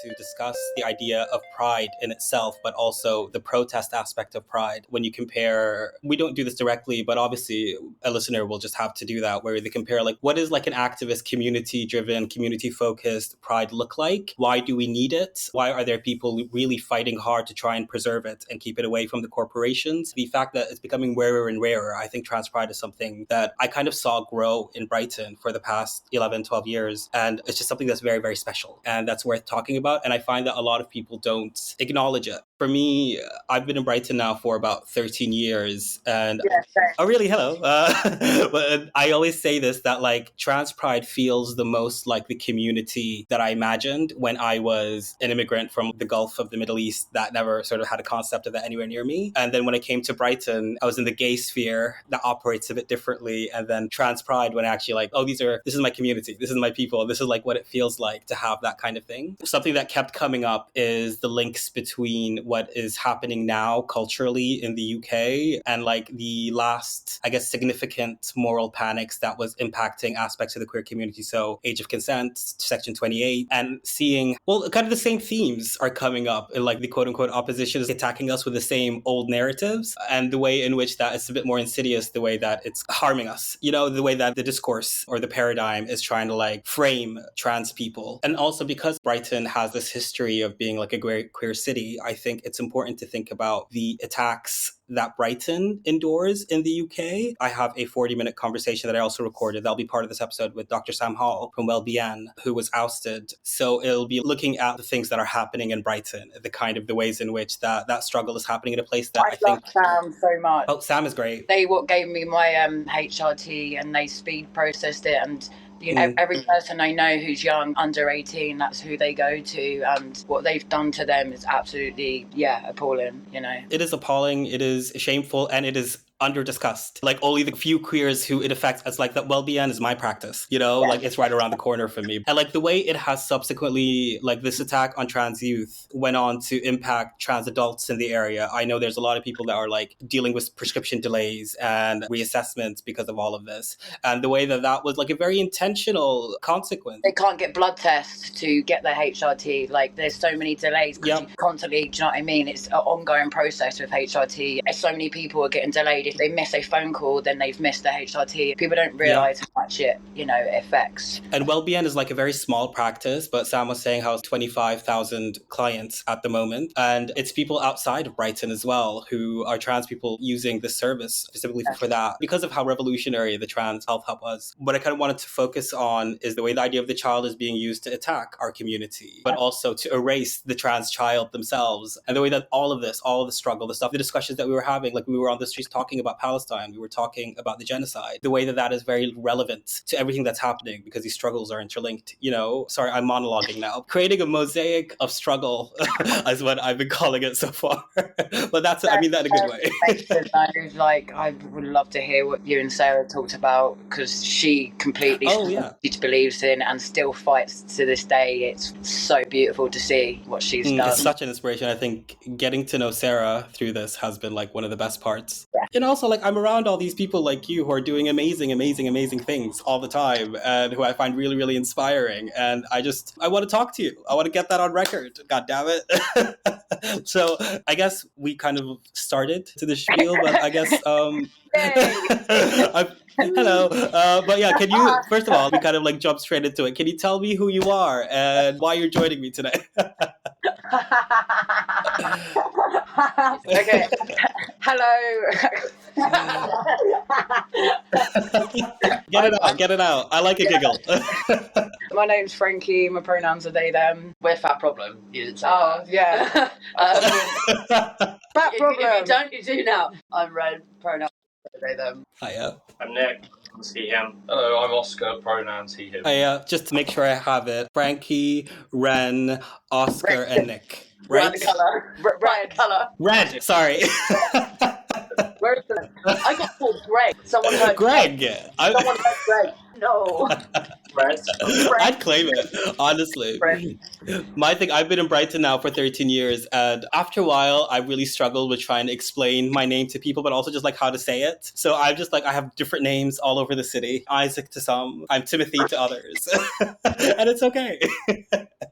To discuss the idea of pride in itself, but also the protest aspect of pride. When you compare, we don't do this directly, but obviously a listener will just have to do that, where they compare like what is like an activist, community-driven, community-focused pride look like? Why do we need it? Why are there people really fighting hard to try and preserve it and keep it away from the corporations? The fact that it's becoming rarer and rarer, I think Trans Pride is something that I kind of saw grow in Brighton for the past 11, 12 years. And it's just something that's very, very special. And that's worth talking about. And I find that a lot of people don't acknowledge it. For me, I've been in Brighton now for about 13 years. And oh, really? Hello. But I always say this, that like Trans Pride feels the most like the community that I imagined when I was an immigrant from the Gulf of the Middle East that never sort of had a concept of that anywhere near me. And then when I came to Brighton, I was in the gay sphere that operates a bit differently. And then Trans Pride, when I actually like, oh, this is my community. This is my people. This is like what it feels like to have that kind of thing. Something that kept coming up is the links between what is happening now culturally in the UK and like the last, I guess, significant moral panics that was impacting aspects of the queer community. So age of consent, section 28, and seeing, well, kind of the same themes are coming up in like the quote unquote opposition is attacking us with the same old narratives, and the way in which that is a bit more insidious, the way that it's harming us, you know, the way that the discourse or the paradigm is trying to like frame trans people. And also because Brighton has this history of being like a great queer city, I think it's important to think about the attacks that Brighton endures in the UK. I have a 40-minute conversation that I also recorded. That'll be part of this episode with Dr. Sam Hall from Wellbeing, who was ousted. So it'll be looking at the things that are happening in Brighton, the ways in which that struggle is happening in a place that I think... Sam so much. Oh, Sam is great. They gave me my HRT and they speed processed it, and you know, every person I know who's young, under 18, that's who they go to, and what they've done to them is absolutely, appalling, you know. It is appalling, it is shameful, and it is under discussed. Like only the few queers who it affects, it's like that Wellbeing is my practice, you know, like it's right around the corner for me. And like the way it has subsequently, like this attack on trans youth went on to impact trans adults in the area. I know there's a lot of people that are like dealing with prescription delays and reassessments because of all of this. And the way that was like a very intentional consequence. They can't get blood tests to get their HRT. Like there's so many delays because you constantly, do you know what I mean? It's an ongoing process with HRT. So many people are getting delayed. If they miss a phone call, then they've missed their HRT. People don't realise how much it, you know, affects. And Wellbeing is like a very small practice, but Sam was saying how it's 25,000 clients at the moment. And it's people outside of Brighton as well who are trans people using this service specifically for that because of how revolutionary the Trans Health Hub was. What I kind of wanted to focus on is the way the idea of the child is being used to attack our community, but also to erase the trans child themselves. And the way that all of the struggle, the stuff, the discussions that we were having, like we were on the streets talking talking about Palestine. We were talking about the genocide, the way that that is very relevant to everything that's happening because these struggles are interlinked. Sorry, I'm monologuing now. Creating a mosaic of struggle is what I've been calling it so far. But I mean that in a good way. Like, I would love to hear what you and Sarah talked about, because she completely believes in and still fights to this day. It's so beautiful to see what she's done. It's such an inspiration. I think getting to know Sara through this has been like one of the best parts. Yeah. And also, like, I'm around all these people like you who are doing amazing things all the time and who I find really, really inspiring. And I want to talk to you. I want to get that on record. God damn it. So I guess we kind of started to the spiel, but I guess hello. But yeah, can you, first of all, we kind of like jump straight into it. Can you tell me who you are and why you're joining me today? Okay. Hello. Get it out. I like a giggle. My name's Frankie. My pronouns are they, them. We're Phat Problem. You didn't say that. Yeah. Phat Problem. If you don't, you do now. I'm Red. Pronouns are they, them. Hiya. I'm Nick. He, him. Hello, I'm Oscar. Pronouns he, him. Hiya. Just to make sure I have it. Frankie, Ren, Oscar, and Nick. Right? Red colour. Red. Sorry. Where's the... I got called Greg. Someone heard Greg. Someone heard Greg. No. Red. I'd claim it, honestly. Red. My thing, I've been in Brighton now for 13 years, and after a while, I really struggled with trying to explain my name to people, but also just like how to say it. So I'm just like, I have different names all over the city. Isaac to some, I'm Timothy to others. And it's okay.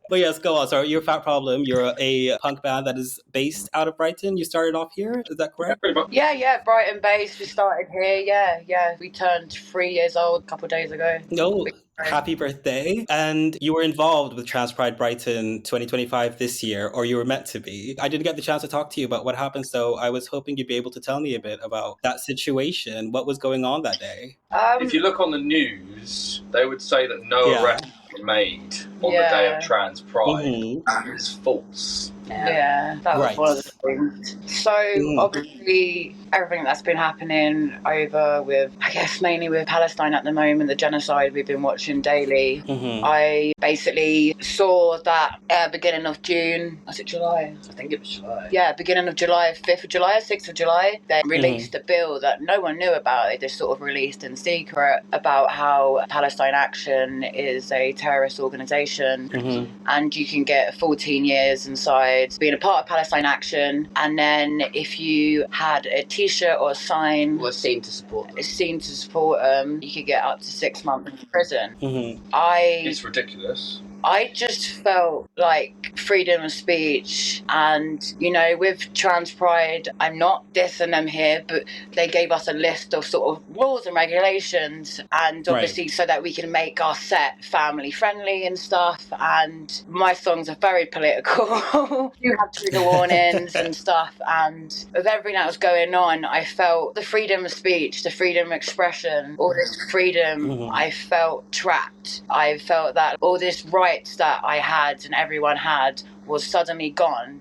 But yes, go on. So you're Phat Problem. You're a punk band that is based out of Brighton. You started off here, is that correct? Yeah, Brighton based. We started here. Yeah. We turned 3 years old a couple of days ago. No. Happy birthday. And you were involved with Trans Pride Brighton 2025 this year, or you were meant to be. I didn't get the chance to talk to you about what happened, so I was hoping you'd be able to tell me a bit about that situation. What was going on that day? If you look on the news, they would say that no arrests were made on the day of Trans Pride. Mm-hmm. That is false. Yeah, that was one of the things. So obviously everything that's been happening over with, I guess mainly with Palestine at the moment, the genocide we've been watching daily. I basically saw that beginning of June, was it July? I think it was July. Yeah, beginning of July, 5th of July, 6th of July, they released a bill that no one knew about. They just sort of released in secret about how Palestine Action is a terrorist organisation and you can get 14 years inside being a part of Palestine Action, and then if you had a t-shirt or a sign was seen to support them, you could get up to 6 months in prison. It's ridiculous. I just felt like freedom of speech, and with Trans Pride, I'm not dissing them here, but they gave us a list of sort of rules and regulations, and obviously so that we can make our set family friendly and stuff. And my songs are very political. You have trigger warnings and stuff, and with everything that was going on, I felt the freedom of speech, the freedom of expression, all this freedom, I felt trapped. I felt that all this rights that I had and everyone had was suddenly gone,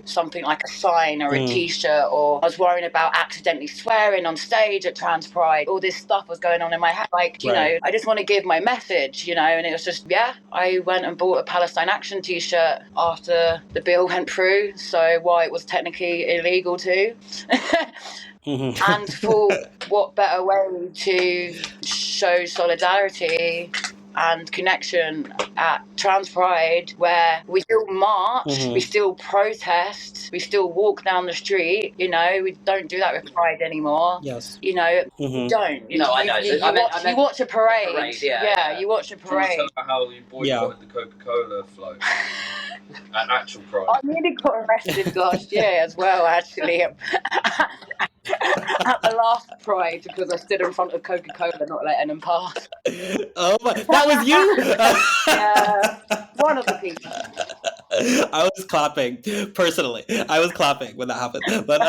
something like a sign or a t-shirt, or I was worrying about accidentally swearing on stage at Trans Pride. All this stuff was going on in my head. Like, I just want to give my message, and it was just, I went and bought a Palestine Action t-shirt after the bill went through. So why it was technically illegal too. And for what better way to show solidarity and connection at Trans Pride, where we still march, we still protest, we still walk down the street. We don't do that with Pride anymore. Yes. We don't. No, I know. You watch a parade. You watch a parade. Can you tell how you boycotted the Coca-Cola float at actual Pride? I nearly got arrested last year as well, actually. At the last Pride, because I stood in front of Coca-Cola not letting them pass. Oh my, that was you? Yeah, one of the people. I was clapping, personally. I was clapping when that happened. But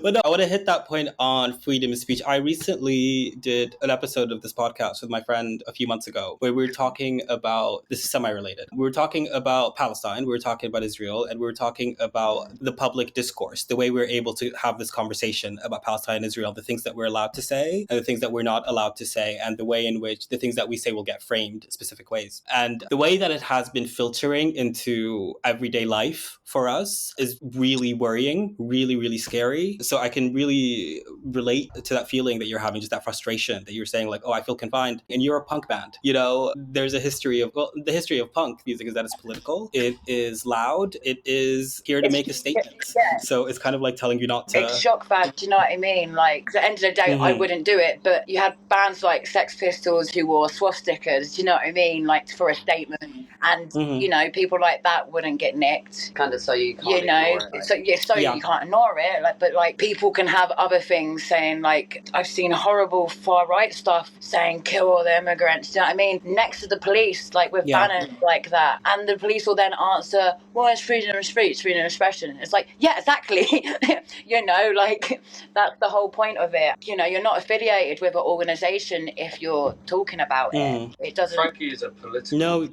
But no, I want to hit that point on freedom of speech. I recently did an episode of this podcast with my friend a few months ago where we were talking about, this is semi-related, we were talking about Palestine, we were talking about Israel, and we were talking about the public discourse, the way we're able to have this conversation about Palestine and Israel, the things that we're allowed to say and the things that we're not allowed to say, and the way in which the things that we say will get framed specific ways. And the way that it has been filtering into everyday life for us is really worrying, really, really scary. So I can really relate to that feeling that you're having, just that frustration that you're saying, like, oh, I feel confined. And you're a punk band. You know, there's a history of, well, the history of punk music is that it's political, it is loud, it is here to make a statement. Yeah. So it's kind of like telling you not to. It's shock value, do you know what I mean? Like, at the end of the day, I wouldn't do it, but you had bands like Sex Pistols who wore swastikas, do you know what I mean? Like, for a statement. And, you know, people like that wouldn't get nicked. Kind of so you can't ignore it. So you can't ignore it. Like, but, like, people can have other things saying, like, I've seen horrible far-right stuff saying, kill all the immigrants, do you know what I mean? Next to the police, like, with banners like that. And the police will then answer, well, it's freedom of speech, freedom of expression. It's like, yeah, exactly. You know, like, that's the whole point of it. You know, you're not affiliated with an organisation if you're talking about it. It doesn't... Frankie is a political... No.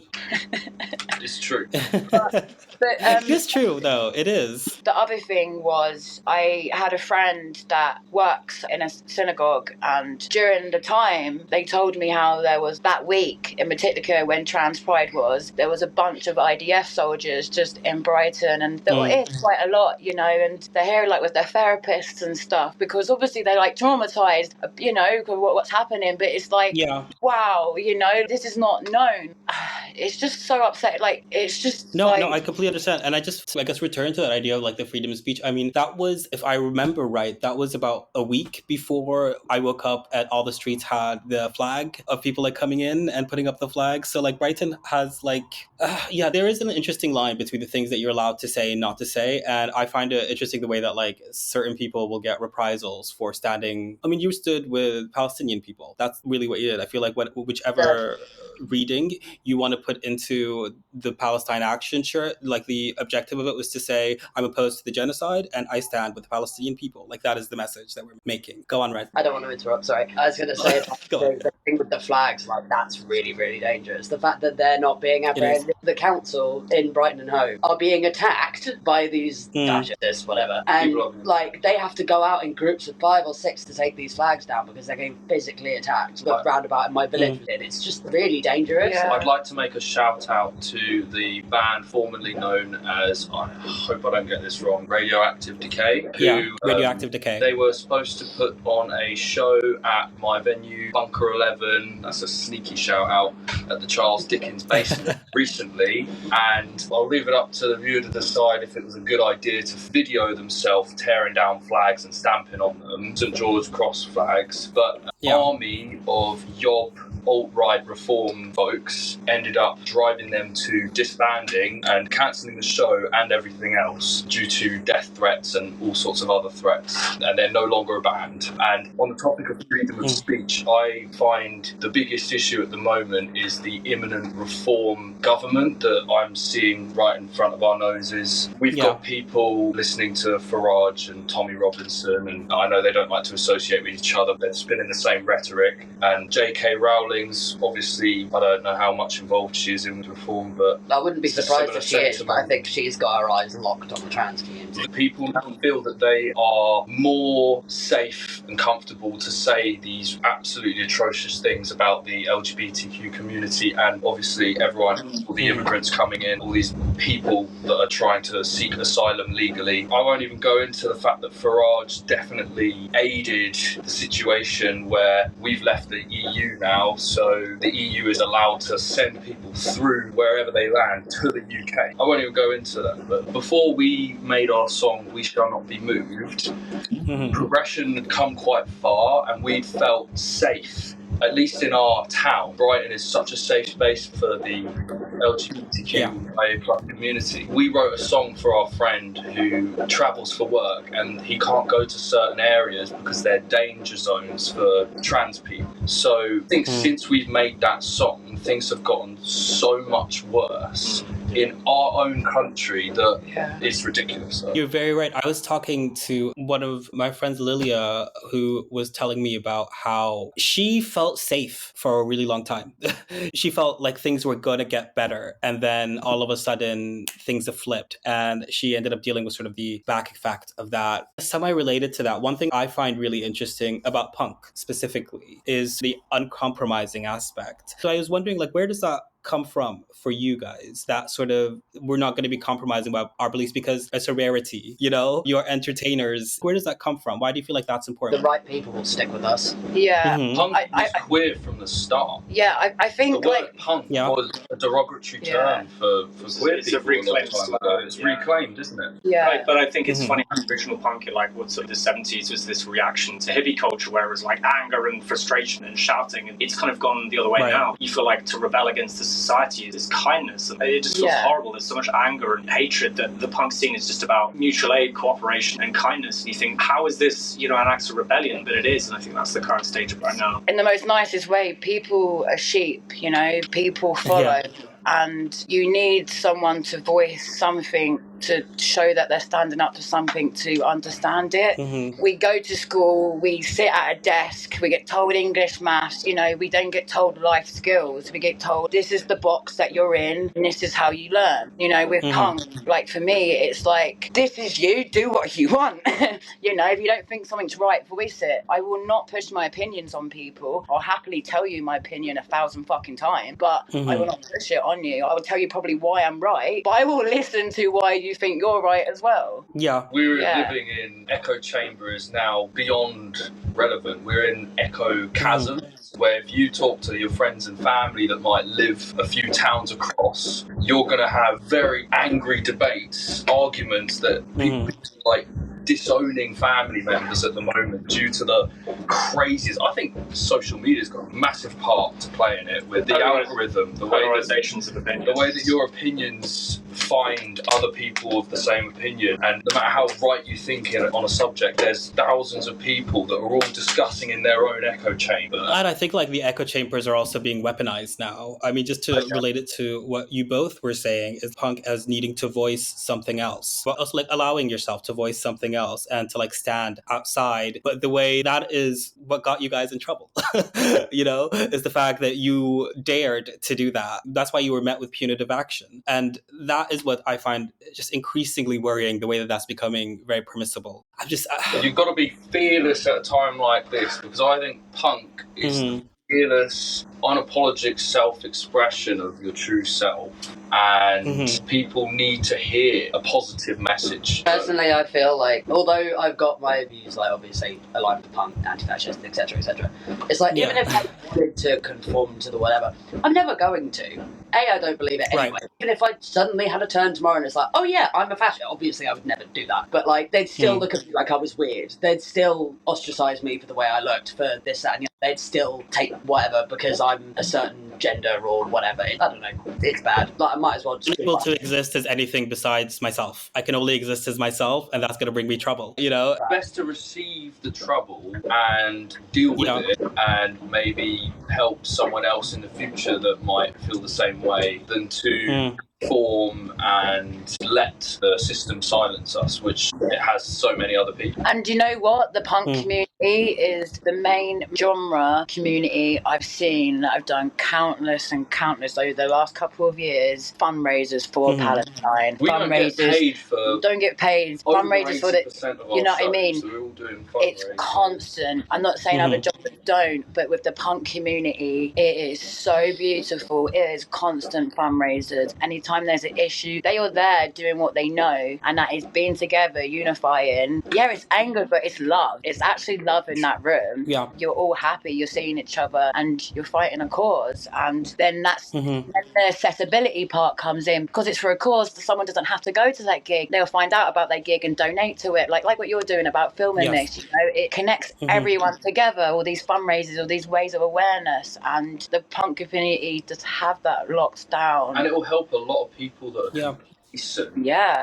It's true. But it's true, though. It is. The other thing was I had a friend that works in a synagogue, and during the time they told me how there was that week in particular when Trans Pride was, there was a bunch of IDF soldiers just in Brighton, and there is quite a lot, you know, and they're here like with their therapists and stuff because obviously they're like traumatized, you know, what's happening, but it's like, wow, you know, this is not known. It's just so upsetting. Like, it's just no, I completely understand. And I guess return to that idea of like the freedom of speech. I mean, that was, if I remember right, that was about a week before I woke up and all the streets had the flag of people like coming in and putting up the flag. So like Brighton has like, there is an interesting line between the things that you're allowed to say and not to say. And I find it interesting the way that like certain people will get reprisals for standing. I mean, you stood with Palestinian people. That's really what you did. I feel like whichever reading you want to put into the Palestine Action shirt, like the objective of it was to say, I'm opposed to the genocide and I stand with the Palestinian people. Like that is the message that we're making. Go on, Red. I don't want to interrupt, sorry. I was going to say the thing with the flags, like that's really, really dangerous. The fact that they're not being apprehended. The council in Brighton and Hove are being attacked by these fascists, whatever. And like they have to go out in groups of 5 or 6 to take these flags down because they're getting physically attacked. The roundabout in my village, it's just really dangerous. Yeah. I'd like to make a shout out to the band formerly known as, I hope I don't get this wrong, Radioactive Decay. Radioactive Decay. They were supposed to put on a show at my venue, Bunker 11, that's a sneaky shout out, at the Charles Dickens basement recently, and I'll leave it up to the viewer to decide if it was a good idea to video themselves tearing down flags and stamping on them, St George Cross flags, but an army of yob alt-right reform folks ended up driving them to disbanding and cancelling the show and everything else due to death threats and all sorts of other threats, and they're no longer a band. And on the topic of freedom of speech, I find the biggest issue at the moment is the imminent reform government that I'm seeing right in front of our noses. We've got people listening to Farage and Tommy Robinson, and I know they don't like to associate with each other, they're spinning the same rhetoric, and J.K. Rowling's obviously, I don't know how much involved she is in reform, but I wouldn't be surprised if she is, but I think she's got her eyes locked on the trans community. People now feel that they are more safe and comfortable to say these absolutely atrocious things about the LGBTQ community, and obviously everyone, all the immigrants coming in, all these people that are trying to seek asylum legally. I won't even go into the fact that Farage definitely aided the situation where we've left the EU now, so the EU is allowed to send people through wherever they land to the UK. I won't even go into that, but before we made our song We Shall Not Be Moved, progression had come quite far and we felt safe. At least in our town, Brighton is such a safe space for the LGBTQIA+ community. We wrote a song for our friend who travels for work and he can't go to certain areas because they're danger zones for trans people. So I think since we've made that song, things have gotten so much worse in our own country that it's ridiculous. So. You're very right. I was talking to one of my friends, Lilia, who was telling me about how she felt safe for a really long time. She felt like things were going to get better. And then all of a sudden, things have flipped. And she ended up dealing with sort of the back effect of that. Semi-related to that, one thing I find really interesting about punk specifically is the uncompromising aspect. So I was wondering, like, where does that come from for you guys, that sort of we're not going to be compromising about our beliefs because it's a rarity, you know, you're entertainers. Where does that come from? Why do you feel like that's important? The right people will stick with us. Yeah. Punk was queer from the start. Yeah, I think the word punk was a derogatory term for queer it's people. a reclaimed time ago. It's reclaimed, isn't it? Yeah. Right, but I think it's funny how original punk in like what's the 70s was this reaction to hippie culture where it was like anger and frustration and shouting, and it's kind of gone the other way now. You feel like to rebel against the society is kindness, and it just feels horrible. There's so much anger and hatred that the punk scene is just about mutual aid, cooperation and kindness, and you think, how is this, you know, an act of rebellion? But it is, and I think that's the current stage of it right now. In the most nicest way, people are sheep, you know, people follow. And you need someone to voice something, to show that they're standing up to something, to understand it. We go to school, we sit at a desk, we get told English, maths, you know, we don't get told life skills. We get told this is the box that you're in and this is how you learn. You know, with punk, like for me, it's like, this is you, do what you want. You know, if you don't think something's right, voice it. I will not push my opinions on people. I'll happily tell you my opinion 1,000 fucking times, but I will not push it on you. I will tell you probably why I'm right, but I will listen to why you think you're right as well. We're living in echo chambers now beyond relevant. We're in echo chasms where if you talk to your friends and family that might live a few towns across, you're going to have very angry debates, arguments that people like disowning family members at the moment due to the crazies. I think social media's got a massive part to play in it with the algorithm, the way that your opinions find other people of the same opinion, and no matter how right you think on a subject, there's thousands of people that are all discussing in their own echo chamber. And I think like the echo chambers are also being weaponized now. I mean, just to relate it to what you both were saying, is punk as needing to voice something else, but also like allowing yourself to voice something else and to like stand outside. But the way that is what got you guys in trouble, you know, is the fact that you dared to do that. That's why you were met with punitive action. And that is what I find just increasingly worrying, the way that that's becoming very permissible. I'm just... You've got to be fearless at a time like this, because I think punk is the fearless, unapologetic self-expression of your true self. And people need to hear a positive message. Personally, I feel like, although I've got my views, like obviously aligned with punk, anti-fascist, etc., it's like even if I wanted to conform to the whatever, I'm never going to. I don't believe it anyway. Even if I suddenly had a turn tomorrow and it's like, oh yeah, I'm a fascist, obviously I would never do that. But like, they'd still look at me like I was weird. They'd still ostracize me for the way I looked, for this, that, and the other. They'd still take whatever because I'm a certain gender or whatever. I don't know. It's bad. Like, I might as well just able to exist as anything besides myself. I can only exist as myself, and that's going to bring me trouble, you know? Best to receive the trouble and deal with it, and maybe help someone else in the future that might feel the same way, than to form and let the system silence us, which it has so many other people. And you know what? The punk community is the main genre community I've seen. I've done countless and countless over the last couple of years fundraisers for Palestine. We fundraisers, don't get paid for fundraisers for the, you know what I mean? So we're all doing it's constant. I'm not saying other jobs don't, but with the punk community, it is so beautiful. It is constant fundraisers. Anytime there's an issue, they are there doing what they know, and that is being together, unifying. Yeah, it's anger, but it's love. It's actually love in that room. Yeah. You're all happy, you're seeing each other, and you're fighting a cause. And then that's when the accessibility part comes in, because it's for a cause. Someone doesn't have to go to that gig. They'll find out about their gig and donate to it, like what you're doing about filming this. You know, it connects everyone together, all these fundraisers, all these ways of awareness, and the punk community just have that locked down. And it will help a lot of people that are decent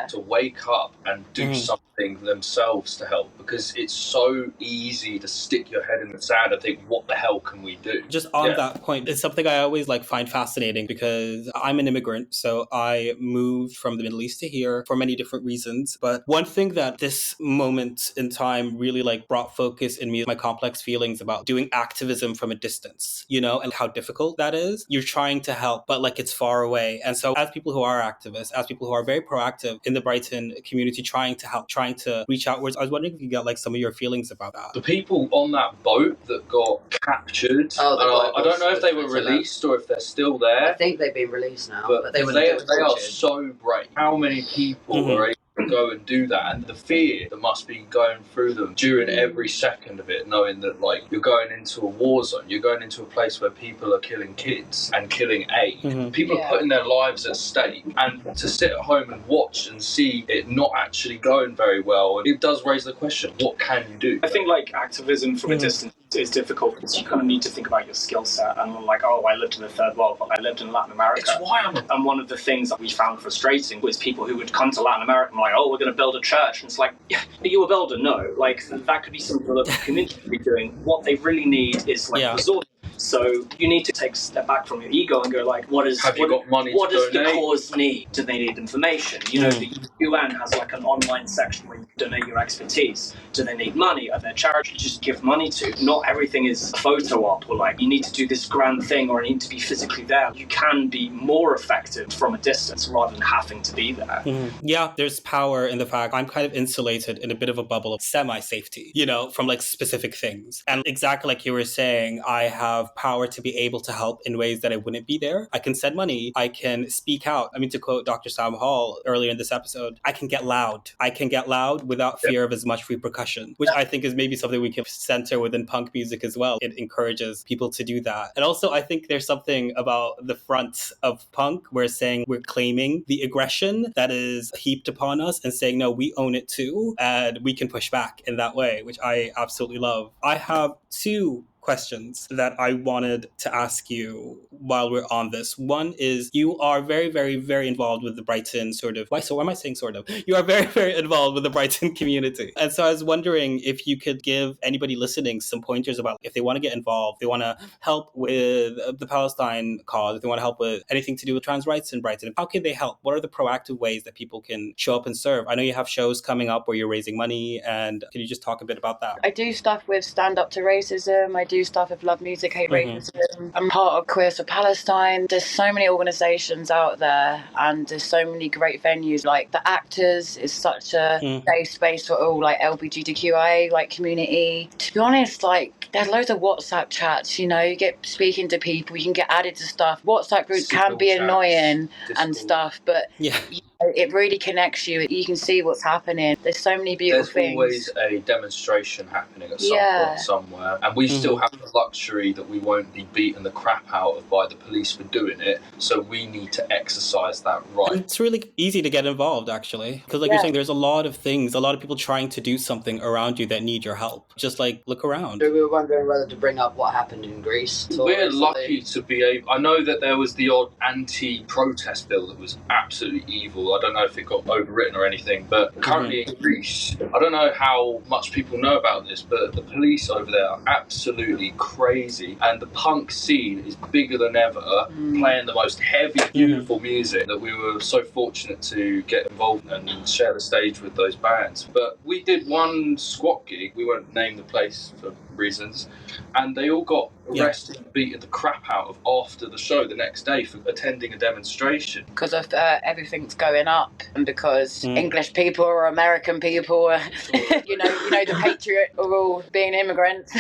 to wake up and do something anything themselves to help, because it's so easy to stick your head in the sand and think, what the hell can we do? Just on that point, it's something I always find fascinating, because I'm an immigrant, so I moved from the Middle East to here for many different reasons. But one thing that this moment in time really brought focus in me is my complex feelings about doing activism from a distance, and how difficult that is. You're trying to help, but it's far away. And so as people who are activists, as people who are very proactive in the Brighton community, trying to help, trying to reach outwards, I was wondering if you got some of your feelings about that. The people on that boat that got captured, I don't know if they were released or if they're still there. I think they've been released now, but they are so brave. How many people are able to go and do that, and the fear that must be going through them during every second of it, knowing that you're going into a war zone, you're going into a place where people are killing kids and killing aid. People are putting their lives at stake, and to sit at home and watch and see it not actually going very well, it does raise the question, what can you do? I think activism from a distance is difficult, because you kind of need to think about your skill set, and I lived in the third world, but I lived in Latin America. It's wild. And one of the things that we found frustrating was people who would come to Latin America and we're going to build a church, and it's yeah, are you a builder? No. That could be something that the community could be doing. What they really need is resources. So you need to take a step back from your ego and go what does the cause need? Do they need information? The UN has an online section where you can donate your expertise. Do they need money? Are there charities you just give money to? Not everything is a photo op, or you need to do this grand thing, or you need to be physically there. You can be more effective from a distance rather than having to be there. Yeah, there's power in the fact I'm kind of insulated in a bit of a bubble of semi-safety, from specific things. And exactly like you were saying, I have power to be able to help in ways that I wouldn't be there. I can send money. I can speak out. I mean, to quote Dr. Sam Hall earlier in this episode, I can get loud. I can get loud without fear of as much repercussion, which I think is maybe something we can center within punk music as well. It encourages people to do that. And also, I think there's something about the front of punk where we're claiming the aggression that is heaped upon us and saying, no, we own it too, and we can push back in that way, which I absolutely love. I have two questions that I wanted to ask you while we're on this. One is, you are very, very, very involved with the Brighton why am I saying sort of? You are very, very involved with the Brighton community. And so I was wondering if you could give anybody listening some pointers about if they want to get involved, they want to help with the Palestine cause, if they want to help with anything to do with trans rights in Brighton. How can they help? What are the proactive ways that people can show up and serve? I know you have shows coming up where you're raising money, and can you just talk a bit about that? I do stuff with Stand Up to Racism. I do stuff with Love Music, Hate Racism. I'm part of Queers for Palestine. There's so many organisations out there, and there's so many great venues. The Actors is such a safe space for all LGBTQIA community. To be honest, there's loads of WhatsApp chats. You get speaking to people. You can get added to stuff. WhatsApp groups can be annoying and stuff, but it really connects you. You can see what's happening. There's so many beautiful things. There's always a demonstration happening at some point somewhere, and we still have the luxury that we won't be beaten the crap out of by the police for doing it, so we need to exercise that right. And it's really easy to get involved, actually, because you're saying, there's a lot of things, a lot of people trying to do something around you that need your help. Just look around. We were wondering whether to bring up what happened in Greece. We're lucky to be able... I know that there was the odd anti-protest bill that was absolutely evil. I don't know if it got overwritten or anything, but currently in Greece, I don't know how much people know about this, but the police over there are absolutely crazy, and the punk scene is bigger than ever, playing the most heavy, beautiful music that we were so fortunate to get involved in and share the stage with those bands. But we did one squat gig, we won't name the place for reasons, and they all got arrested and beaten the crap out of after the show the next day for attending a demonstration. Because of everything's going up, and because English people or American people, the Patriot are all being immigrants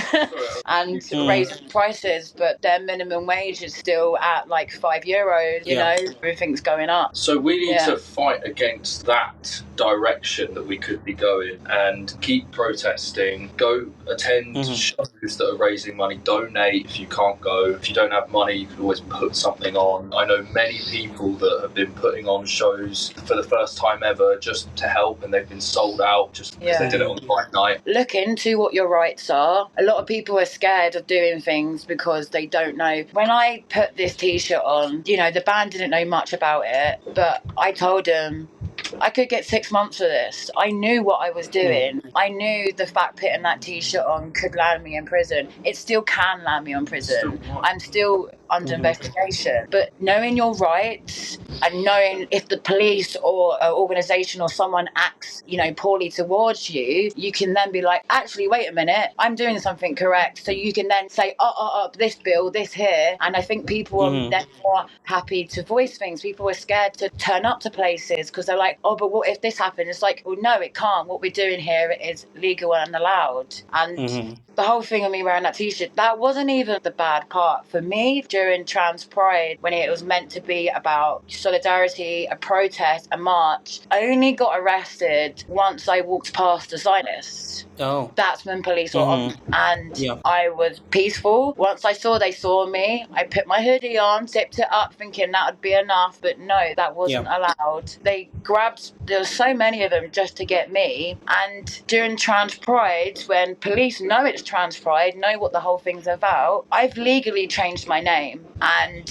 and raising prices, but their minimum wage is still at €5. Everything's going up. So we need to fight against that direction that we could be going and keep protesting, go attend shows that are raising money, donate if you can't go. If you don't have money, you can always put something on. I know many people that have been putting on shows for the first time ever just to help, and they've been sold out just because they did it on the right night. Look into what your rights are. A lot of people are scared of doing things because they don't know. When I put this t-shirt on, the band didn't know much about it, but I told them, I could get 6 months for this. I knew what I was doing. I knew the fact putting that t-shirt on could land me in prison. It still can land me in prison. I'm still under investigation. But knowing your rights and knowing if the police or an organisation or someone acts, poorly towards you, you can then be like, actually, wait a minute, I'm doing something correct. So you can then say, this bill, this here. And I think people are then more happy to voice things. People are scared to turn up to places because they're like, oh, but what if this happened? It's like, well, no, it can't. What we're doing here is legal and allowed. And the whole thing of me wearing that t-shirt, that wasn't even the bad part. For me, during Trans Pride, when it was meant to be about solidarity, a protest, a march, I only got arrested once I walked past the cyclists. Oh. That's when police were on. And I was peaceful. Once I saw they saw me, I put my hoodie on, zipped it up, thinking that would be enough. But no, that wasn't allowed. They grabbed, there were so many of them just to get me. And during Trans Pride, when police know it's Trans Pride, know what the whole thing's about, I've legally changed my name. And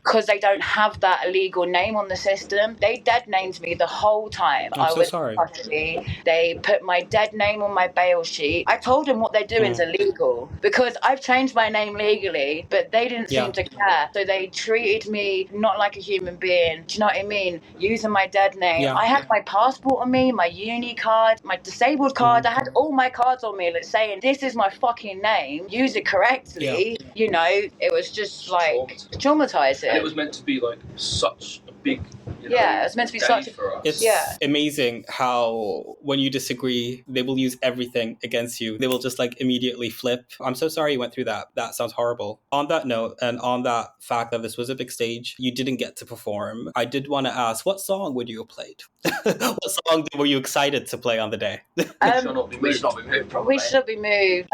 because they don't have that legal name on the system, they dead named me the whole time. I was sorry. They put my dead name on my bail sheet. I told them what they're doing is illegal because I've changed my name legally, but they didn't seem to care. So they treated me not like a human being. Do you know what I mean? Using my dead name. I had my passport on me, my uni card, my disabled card. I had all my cards on me like, saying, this is my fucking name. Use it correctly. It was just like traumatizing. And it was meant to be like such a big it was meant to be such for us. It's amazing how when you disagree, they will use everything against you. They will just like immediately flip. I'm so sorry you went through that. That sounds horrible. On that note, and on that fact that this was a big stage, you didn't get to perform. I did want to ask, what song would you have played? What song were you excited to play on the day? We Shall Not Be Moved. We Should Not Be Moved.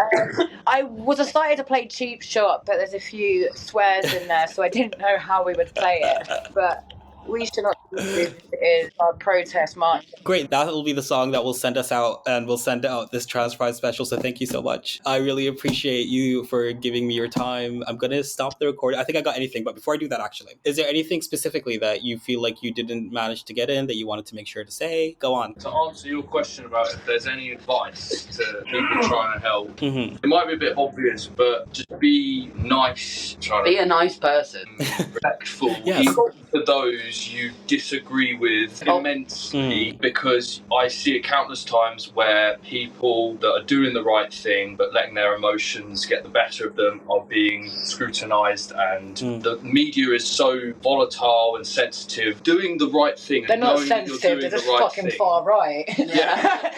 I was excited to play Cheap Shot, but there's a few swears in there, so I didn't know how we would play it. But We Should Not Be Moved is our protest march. Great. That will be the song that will send us out, and we'll send out this Trans Pride special. So thank you so much. I really appreciate you for giving me your time. I'm going to stop the recording. I think I got anything, but before I do that, actually, is there anything specifically that you feel like you didn't manage to get in that you wanted to make sure to say? Go on. To answer your question about if there's any advice to people trying to help, it might be a bit obvious, but just be nice. Be a nice person. Respectful. Even for those you disagree with immensely, because I see it countless times where people that are doing the right thing but letting their emotions get the better of them are being scrutinised, and the media is so volatile and sensitive. Doing the right thing, they're and not knowing sensitive, that you're doing they're just the right fucking thing. far right. Yeah,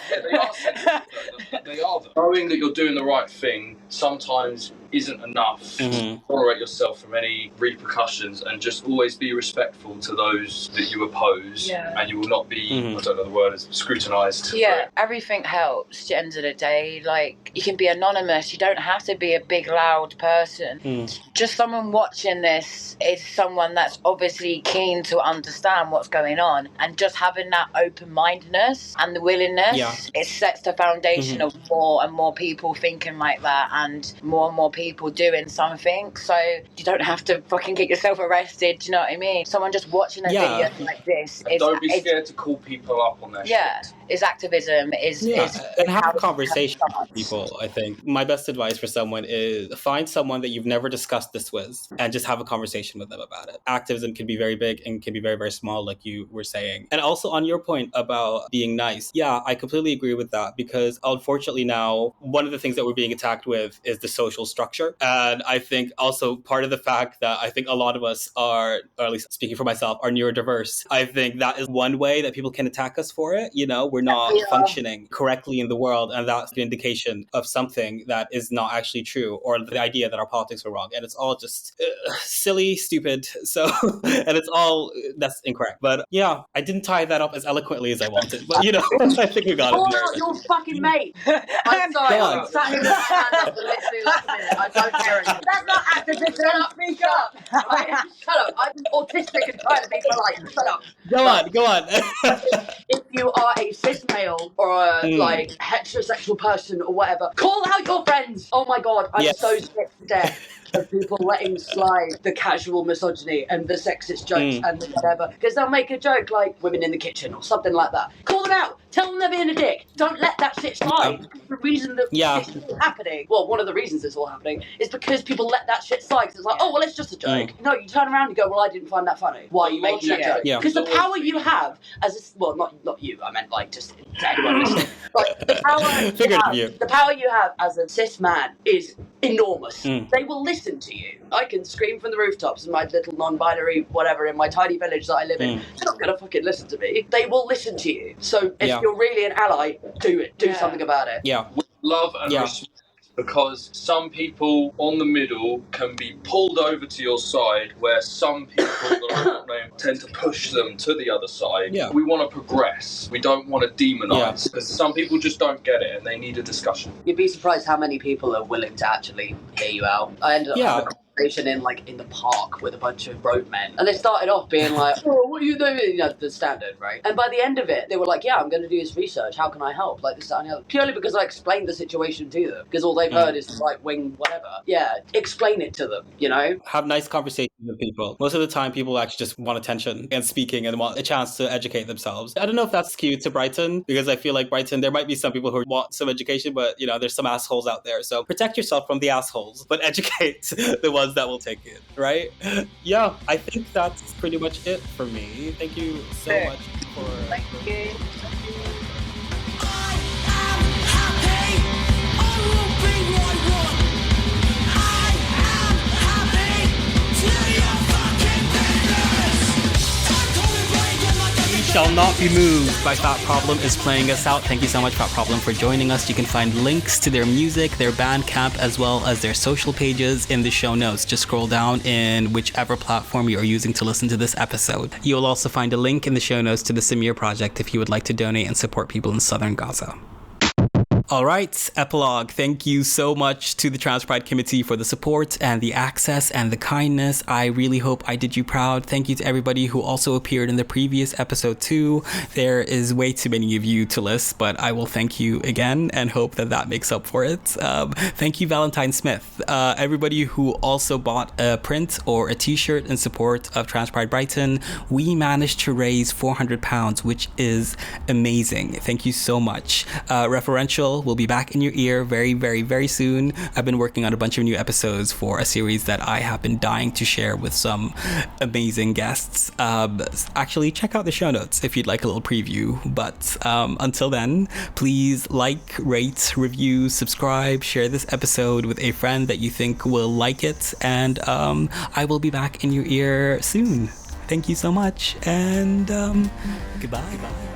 they are sensitive. They are. Knowing that you're doing the right thing sometimes isn't enough to tolerate yourself from any repercussions, and just always be respectful to those that you oppose, and you will not be, I don't know the word, is scrutinised. Everything helps at the end of the day. Like, you can be anonymous, you don't have to be a big loud person. Just someone watching this is someone that's obviously keen to understand what's going on, and just having that open-mindedness and the willingness, it sets the foundation of more and more people thinking like that, and more people doing something. So you don't have to fucking get yourself arrested. Do you know what I mean? Someone just watching a video like this don't be scared to call people up on their shit. Is activism, and have a conversation with people. I think my best advice for someone is find someone that you've never discussed this with and just have a conversation with them about it. Activism can be very big and can be very, very small, like you were saying. And also on your point about being nice, I completely agree with that, because unfortunately now one of the things that we're being attacked with is the social structure. And I think also part of the fact that I think a lot of us are, or at least speaking for myself, are neurodiverse. I think that is one way that people can attack us for it. We're not functioning correctly in the world, and that's an indication of something that is not actually true, or the idea that our politics are wrong. And it's all just silly, stupid. So, and it's all, that's incorrect. But I didn't tie that up as eloquently as I wanted. But I think we got it. Call out your fucking mate. I'm sorry, I'm sat here with my hand up for literally like a minute. I don't care anymore. That's not activism. Shut up, speak up. Shut up. I'm autistic and trying to be polite. Shut up. Go on. If you are a cis male or a heterosexual person or whatever, call out your friends. Oh my god, I'm so sick to death. of people letting slide the casual misogyny and the sexist jokes and the whatever. Because they'll make a joke like women in the kitchen or something like that. Call them out. Tell them they're being a dick. Don't let that shit slide. The reason that this is all happening, well, one of the reasons it's all happening is because people let that shit slide. It's like, oh, well, it's just a joke. No, you turn around and go, well, I didn't find that funny. Why are you making that joke? Because the power you have as a, well, not you, I meant like just to anyone listening. Like, the power you have as a cis man is enormous. They will listen to you. I can scream from the rooftops in my little non-binary whatever in my tiny village that I live in. They're not gonna fucking listen to me. They will listen to you. So if you're really an ally, do it. Do something about it. With love and respect. Because some people on the middle can be pulled over to your side, where some people tend to push them to the other side. We want to progress. We don't want to demonize, because some people just don't get it and they need a discussion. You'd be surprised how many people are willing to actually hear you out. I ended up having a conversation in the park with a bunch of roadmen, and they started off being like, oh, what are you doing? You know, the standard, right? And by the end of it, they were like, yeah, I'm going to do this research. How can I help? Like this, that, and the other. Purely because I explained the situation to them, because all they've heard is right wing whatever. Yeah, explain it to them, you know? Have nice conversations with people. Most of the time, people actually just want attention and speaking and want a chance to educate themselves. I don't know if that's skewed to Brighton, because I feel like Brighton, there might be some people who want some education, but, you know, there's some assholes out there. So protect yourself from the assholes, but educate the ones that will take it, right? Yeah, I think that's pretty much it for me. Thank you so much for... Thank you. Shall Not Be Moved by Phat Problem is playing us out. Thank you so much, Phat Problem, for joining us. You can find links to their music, their Bandcamp, as well as their social pages in the show notes. Just scroll down in whichever platform you are using to listen to this episode. You'll also find a link in the show notes to the Samir Project if you would like to donate and support people in southern Gaza. All right, epilogue. Thank you so much to the Trans Pride Committee for the support and the access and the kindness. I really hope I did you proud. Thank you to everybody who also appeared in the previous episode too. There is way too many of you to list, but I will thank you again and hope that that makes up for it. Thank you, Valentine Smith. Everybody who also bought a print or a t-shirt in support of Trans Pride Brighton. We managed to raise £400, which is amazing. Thank you so much. Referential will be back in your ear very, very, very soon. I've been working on a bunch of new episodes for a series that I have been dying to share with some amazing guests. Actually, check out the show notes if you'd like a little preview. But until then, please like, rate, review, subscribe, share this episode with a friend that you think will like it. And I will be back in your ear soon. Thank you so much. And goodbye.